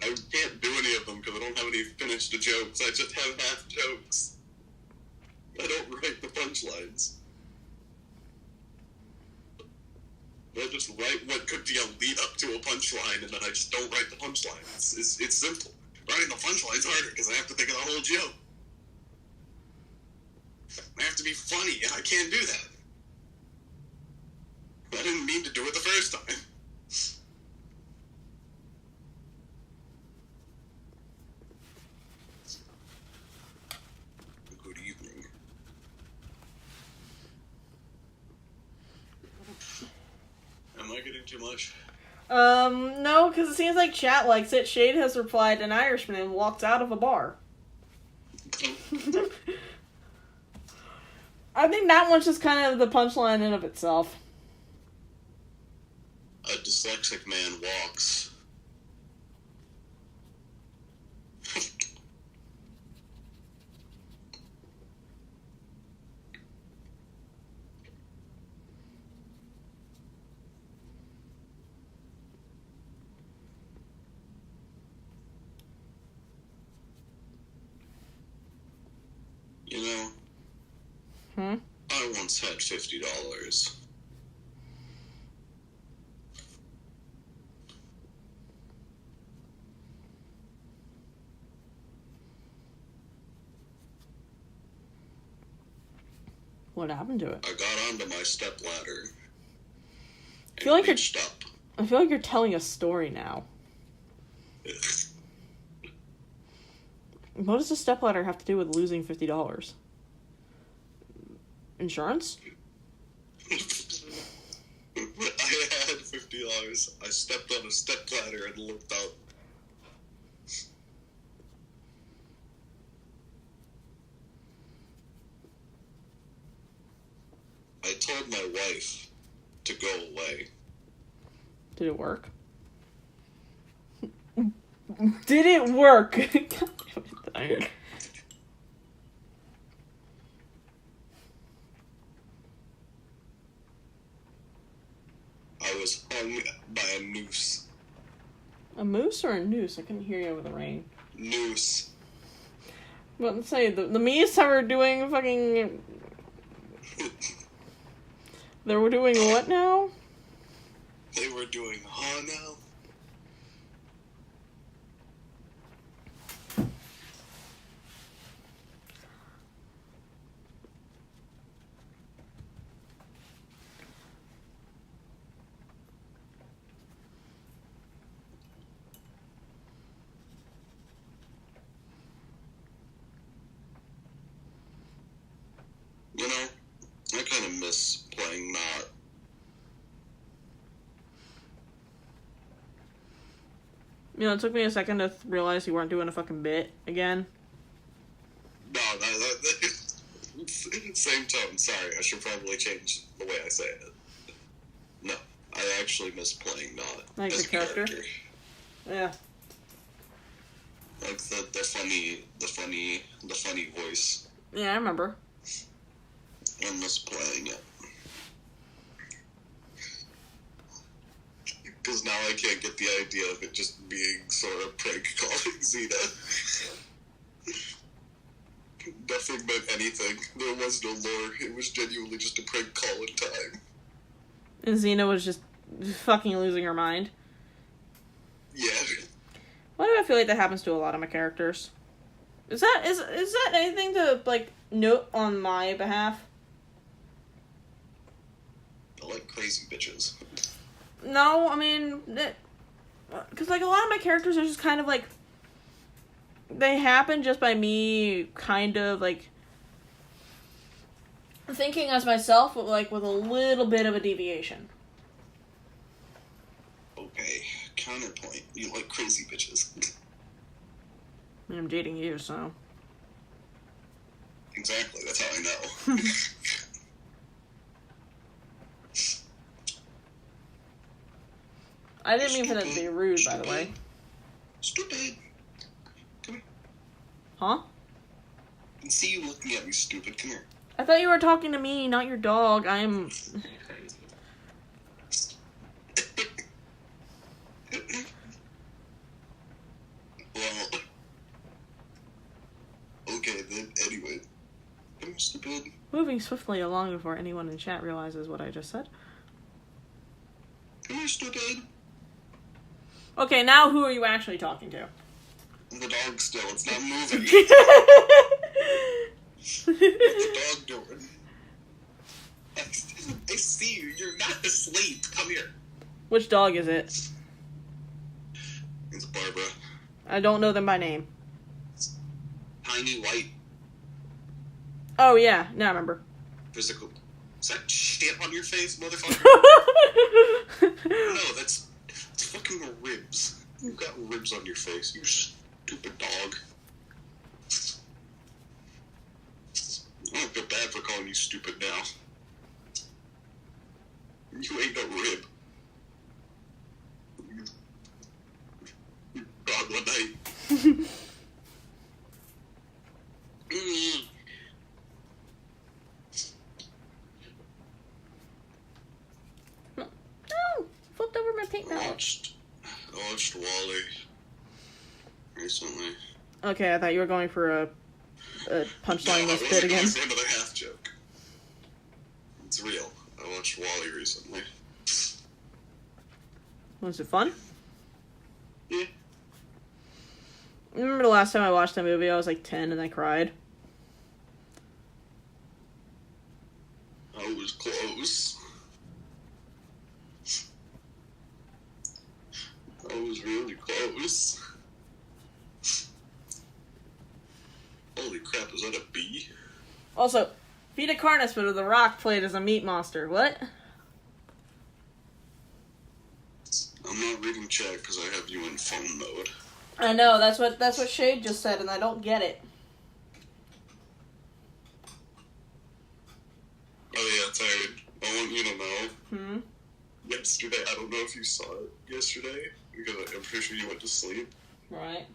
I can't do any of them because I don't have any finished jokes. I just have half jokes. I don't write the punchlines. I just write what could be a lead up to a punchline, and then I just don't write the punchline. It's simple. Writing the punchline's harder because I have to think of the whole joke. I have to be funny, and I can't do that. I didn't mean to do it the first time. Good evening. Am I getting too much? No, because it seems like chat likes it. Shade has replied, an Irishman walks out of a bar. I think that one's just kind of the punchline in of itself. A dyslexic man walks. You know, I once had $50. What happened to it? I got onto my stepladder and feel like reached up. I feel like you're telling a story now. What does a stepladder have to do with losing $50? Insurance? I had $50 stars. I stepped on a stepladder and looked up. I told my wife to go away. Did it work? Did it work? I was hung by a noose. A moose or a noose? I couldn't hear you over the rain. Noose. But let's say the Mies are doing fucking. They were doing what now? They were doing now. You know, I kind of miss playing Knot. You know, it took me a second to realize you weren't doing a fucking bit again. No, same tone. Sorry, I should probably change the way I say it. No, I actually miss playing Knot Like as the a character? Yeah. Like the funny voice. Yeah, I remember. I miss playing it. Because now I can't get the idea of it just being sort of prank calling Xena. Nothing meant anything. There was no lore. It was genuinely just a prank call in time. And Xena was just fucking losing her mind. Yeah. Why do I feel like that happens to a lot of my characters? Is that anything to, like, note on my behalf? I like crazy bitches. No, I mean, because, like, a lot of my characters are just kind of, like, they happen just by me kind of, like, thinking as myself, but, like, with a little bit of a deviation. Okay, counterpoint. You like crazy bitches. I mean, I'm dating you, so. Exactly, that's how I know. I didn't mean for that to be rude, by the way. Stupid. Come here. Huh? I can see you looking at me, stupid. Come here. I thought you were talking to me, not your dog. I'm... Well, okay then, anyway. Come here, stupid. Moving swiftly along before anyone in chat realizes what I just said. Come here, stupid. Okay, now who are you actually talking to? The dog still, it's not moving. What's the dog doing? I see you, you're not asleep. Come here. Which dog is it? It's Barbara. I don't know them by name. Tiny white Oh, yeah. Now I remember. physical. Is that shit on your face, motherfucker? No, that's fucking ribs. You've got ribs on your face, you stupid dog. I don't feel bad for calling you stupid now. You ain't no rib. God, one night. No! Flipped over my pink I belt. watched Wally recently. Okay, I thought you were going for a punchline this bit again. For another half joke. It's real. I watched Wally recently. Was it fun? Yeah. I remember the last time I watched that movie, I was like 10 and I cried. I was close. I was really close. Holy crap, is that a bee? Also, Vita Carnes, but The Rock played as a meat monster. What? I'm not reading chat because I have you in phone mode. I know, that's what Shade just said, and I don't get it. Oh yeah, tired. I want you to know. Hmm? Yesterday, I don't know if you saw it yesterday, because I'm pretty sure you went to sleep. Right.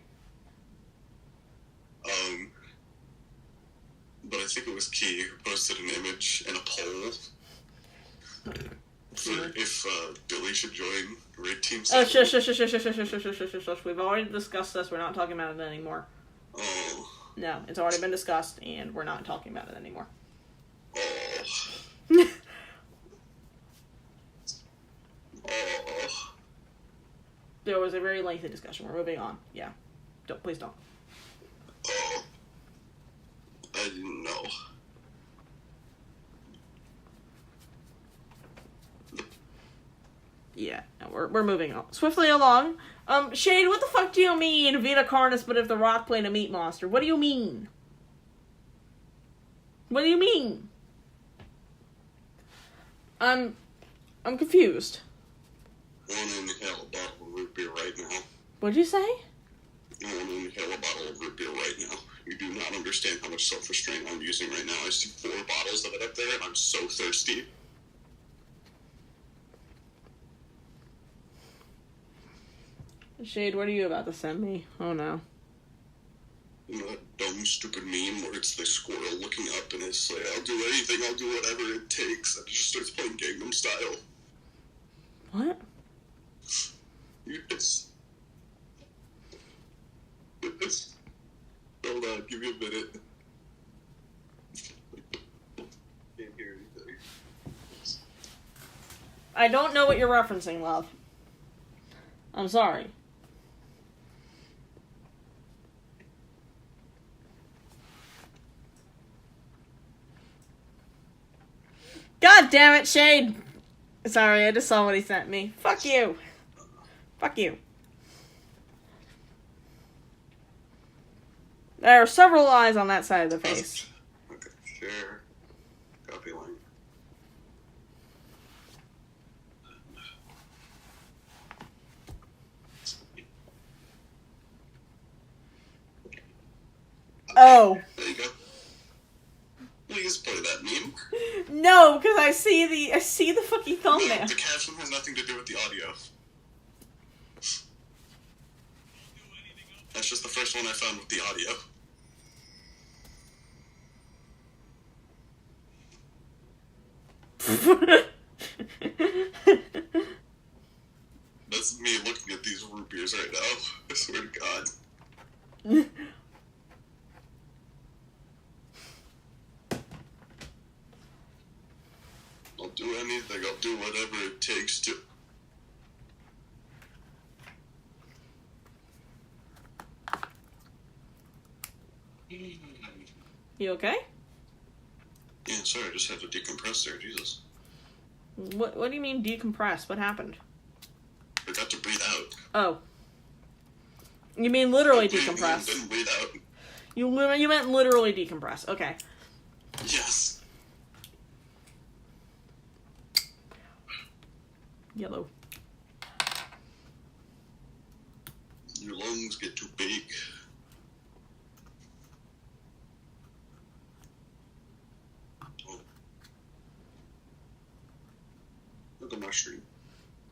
But I think it was Key who posted an image and a poll for if Billy should join Raid Team 7. Oh, shush. We've already discussed this. We're not talking about it anymore. Oh. No, it's already been discussed, and we're not talking about it anymore. Oh. Oh. There was a very lengthy discussion. We're moving on. Yeah. Please don't. Oh. I didn't know. Yeah, no, we're moving on. Swiftly along. Shade, what the fuck do you mean Vita Carnus, but if the Rock played a meat monster? What do you mean? What do you mean? I'm confused. I want to inhale a bottle of root beer right now. What'd you say? I want to inhale a bottle of root beer right now. You do not understand how much self-restraint I'm using right now. I see 4 bottles of it up there, and I'm so thirsty. Shade, what are you about to send me? Oh no. You know that dumb, stupid meme where it's the squirrel looking up and it's like, I'll do anything, I'll do whatever it takes, and it just starts playing Gangnam Style. What? It's... Hold on, give me a minute. Can't hear anything. I don't know what you're referencing, love. I'm sorry. God damn it, Shade! Sorry, I just saw what he sent me. Fuck you. Fuck you. There are several eyes on that side of the face. Okay, share. Copy link. Oh. There you go. Please play that meme. No, because I see the fucking thumbnail. No, the caption has nothing to do with the audio. That's just the first one I found with the audio. That's me looking at these root beers right now. I swear to God. I'll do anything, I'll do whatever it takes to... You okay? Yeah, sorry, I just had to decompress there, Jesus. What do you mean decompress? What happened? I got to breathe out. Oh. You mean literally decompress. Didn't breathe out. You meant literally decompress. Okay. Yes. Yellow. Your lungs get too big. Oh. Look at my stream.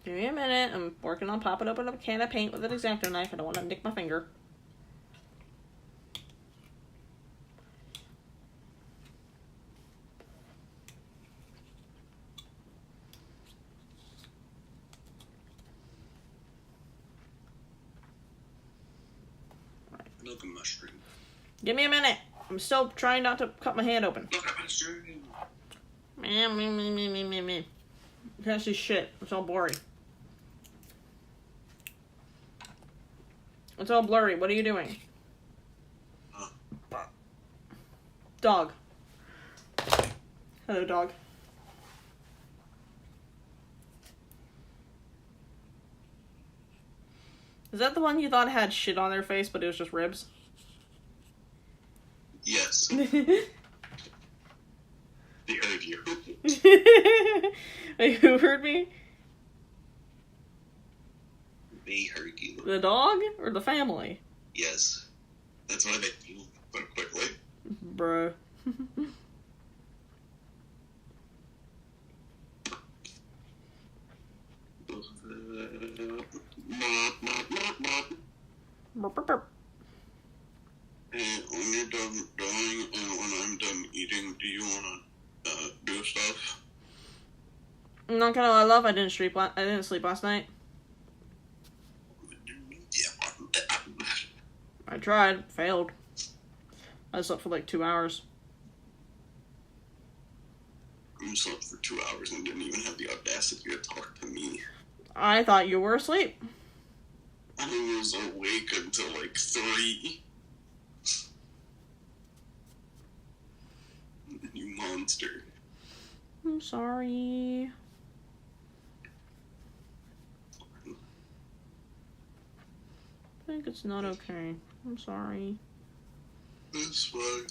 Give me a minute. I'm working on popping open a can of paint with an X-Acto knife. I don't want to nick my finger. Look at my stream. Give me a minute. I'm still trying not to cut my hand open. Look at my stream. Me. You can't see shit. It's all blurry. It's all blurry. What are you doing? Dog. Hello, dog. Is that the one you thought had shit on their face, but it was just ribs? Yes. They heard you. Wait, who heard me? may hurt you. The dog or the family? Yes. That's why they move so quickly. Bruh. And when you're done drawing and when I'm done eating, do you want to do stuff? I'm not gonna lie, love. I didn't sleep last night. Yeah. I tried, failed. I slept for like 2 hours. You slept for 2 hours and didn't even have the audacity to talk to me. I thought you were asleep. I was awake until like 3. You monster. I'm sorry. I think it's not okay. I'm sorry. That's fine.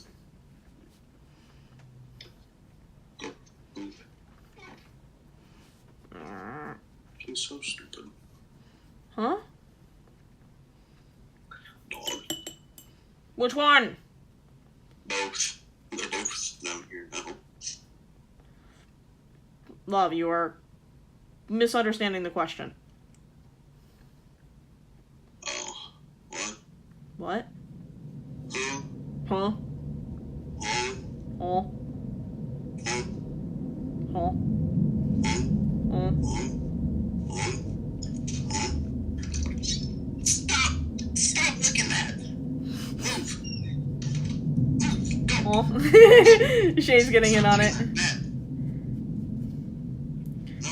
He's so stupid. Huh? Dog. Which one? Both. They're both down here now. Love, you are misunderstanding the question. Oh. What? What? Huh? Huh? Huh? Oh? Huh? Huh? Huh? Huh? Stop! Stop looking at it! Move! Move! Go! Oh? Shay's getting in on it. No.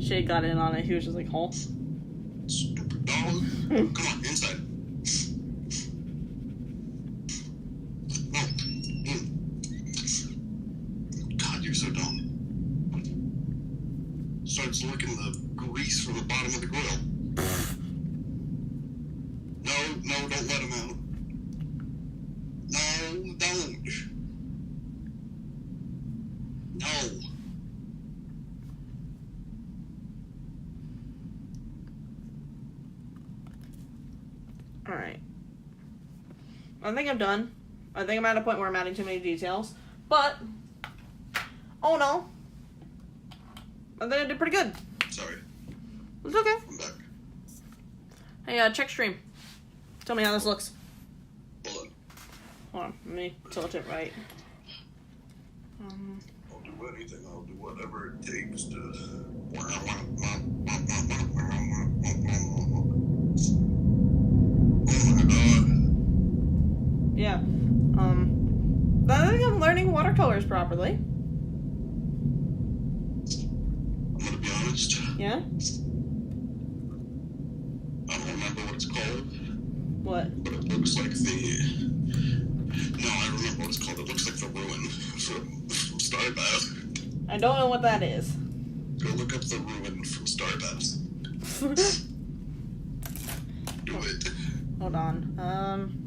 Shay got in on it. He was just like, huh? Stupid dog. Come on, inside. No. God, you're so dumb. Starts licking the grease from the bottom of the grill. No, don't let him out. No, don't. No. Alright. I think I'm done. I think I'm at a point where I'm adding too many details. But, oh no. I think I did pretty good. Sorry, It's okay. I'm back. Hey, check stream. Tell me how this looks. Hold on. Hold on, let me tilt it right. I'll do anything. I'll do whatever it takes to. Oh my god. Yeah. I think I'm learning watercolors properly. I'm gonna be honest. Yeah? I don't remember what it's called, What? but it looks like the. No, I remember what it's called. It looks like the ruin from Starbath. I don't know what that is. Go look up the ruin from Starbath. Do it. Hold on.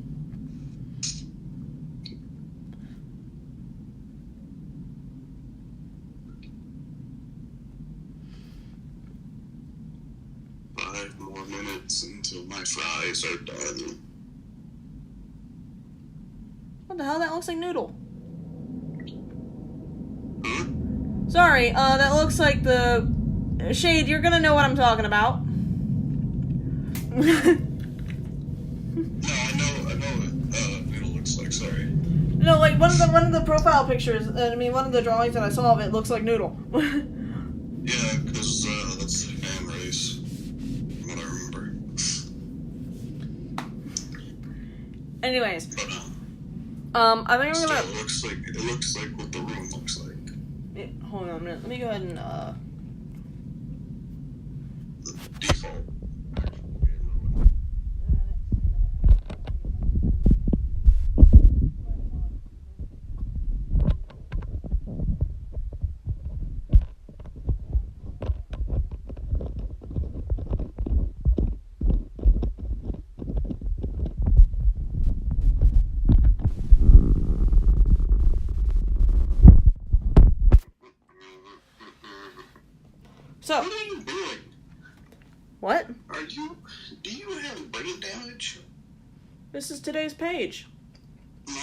5 more minutes until my fries are done. What the hell? That looks like noodle. Huh? Sorry, that looks like the... Shade, you're gonna know what I'm talking about. No, I know what noodle looks like. Sorry. No, like one of the profile pictures. One of the drawings that I saw of it looks like noodle. Yeah, because that's the fan race. From what I remember. Anyways, But I think I'm still, gonna. it looks like what the room looks like. Hold on a minute. Let me go ahead and The default. So, What are you doing? What? Do you have brain damage? This is today's page. No.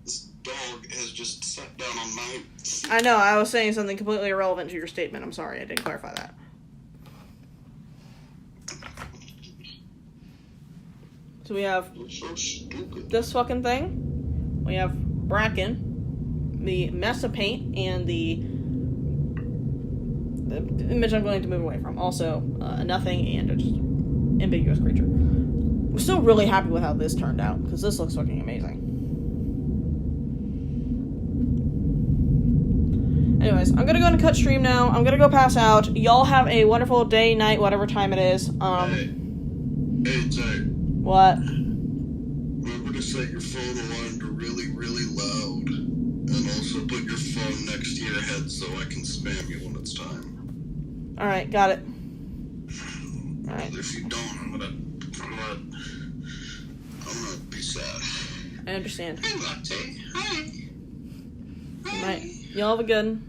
This dog has just sat down on my seat. I know, I was saying something completely irrelevant to your statement. I'm sorry, I didn't clarify that. So we have So stupid. this fucking thing. We have Bracken, the mess of paint, and the image I'm going to move away from. Also, a nothing and a just ambiguous creature. I'm still really happy with how this turned out, because this looks fucking amazing. Anyways, I'm gonna go and cut stream now. I'm gonna go pass out. Y'all have a wonderful day, night, whatever time it is. Hey, Zach. What? Remember to set your phone alarm to really, really loud. And also put your phone next to your head so I can spam you when it's time. Alright, got it. Alright. If you don't, I'm gonna be sad. I understand. Hey, Latte. Hi. Alright. Y'all have a good one.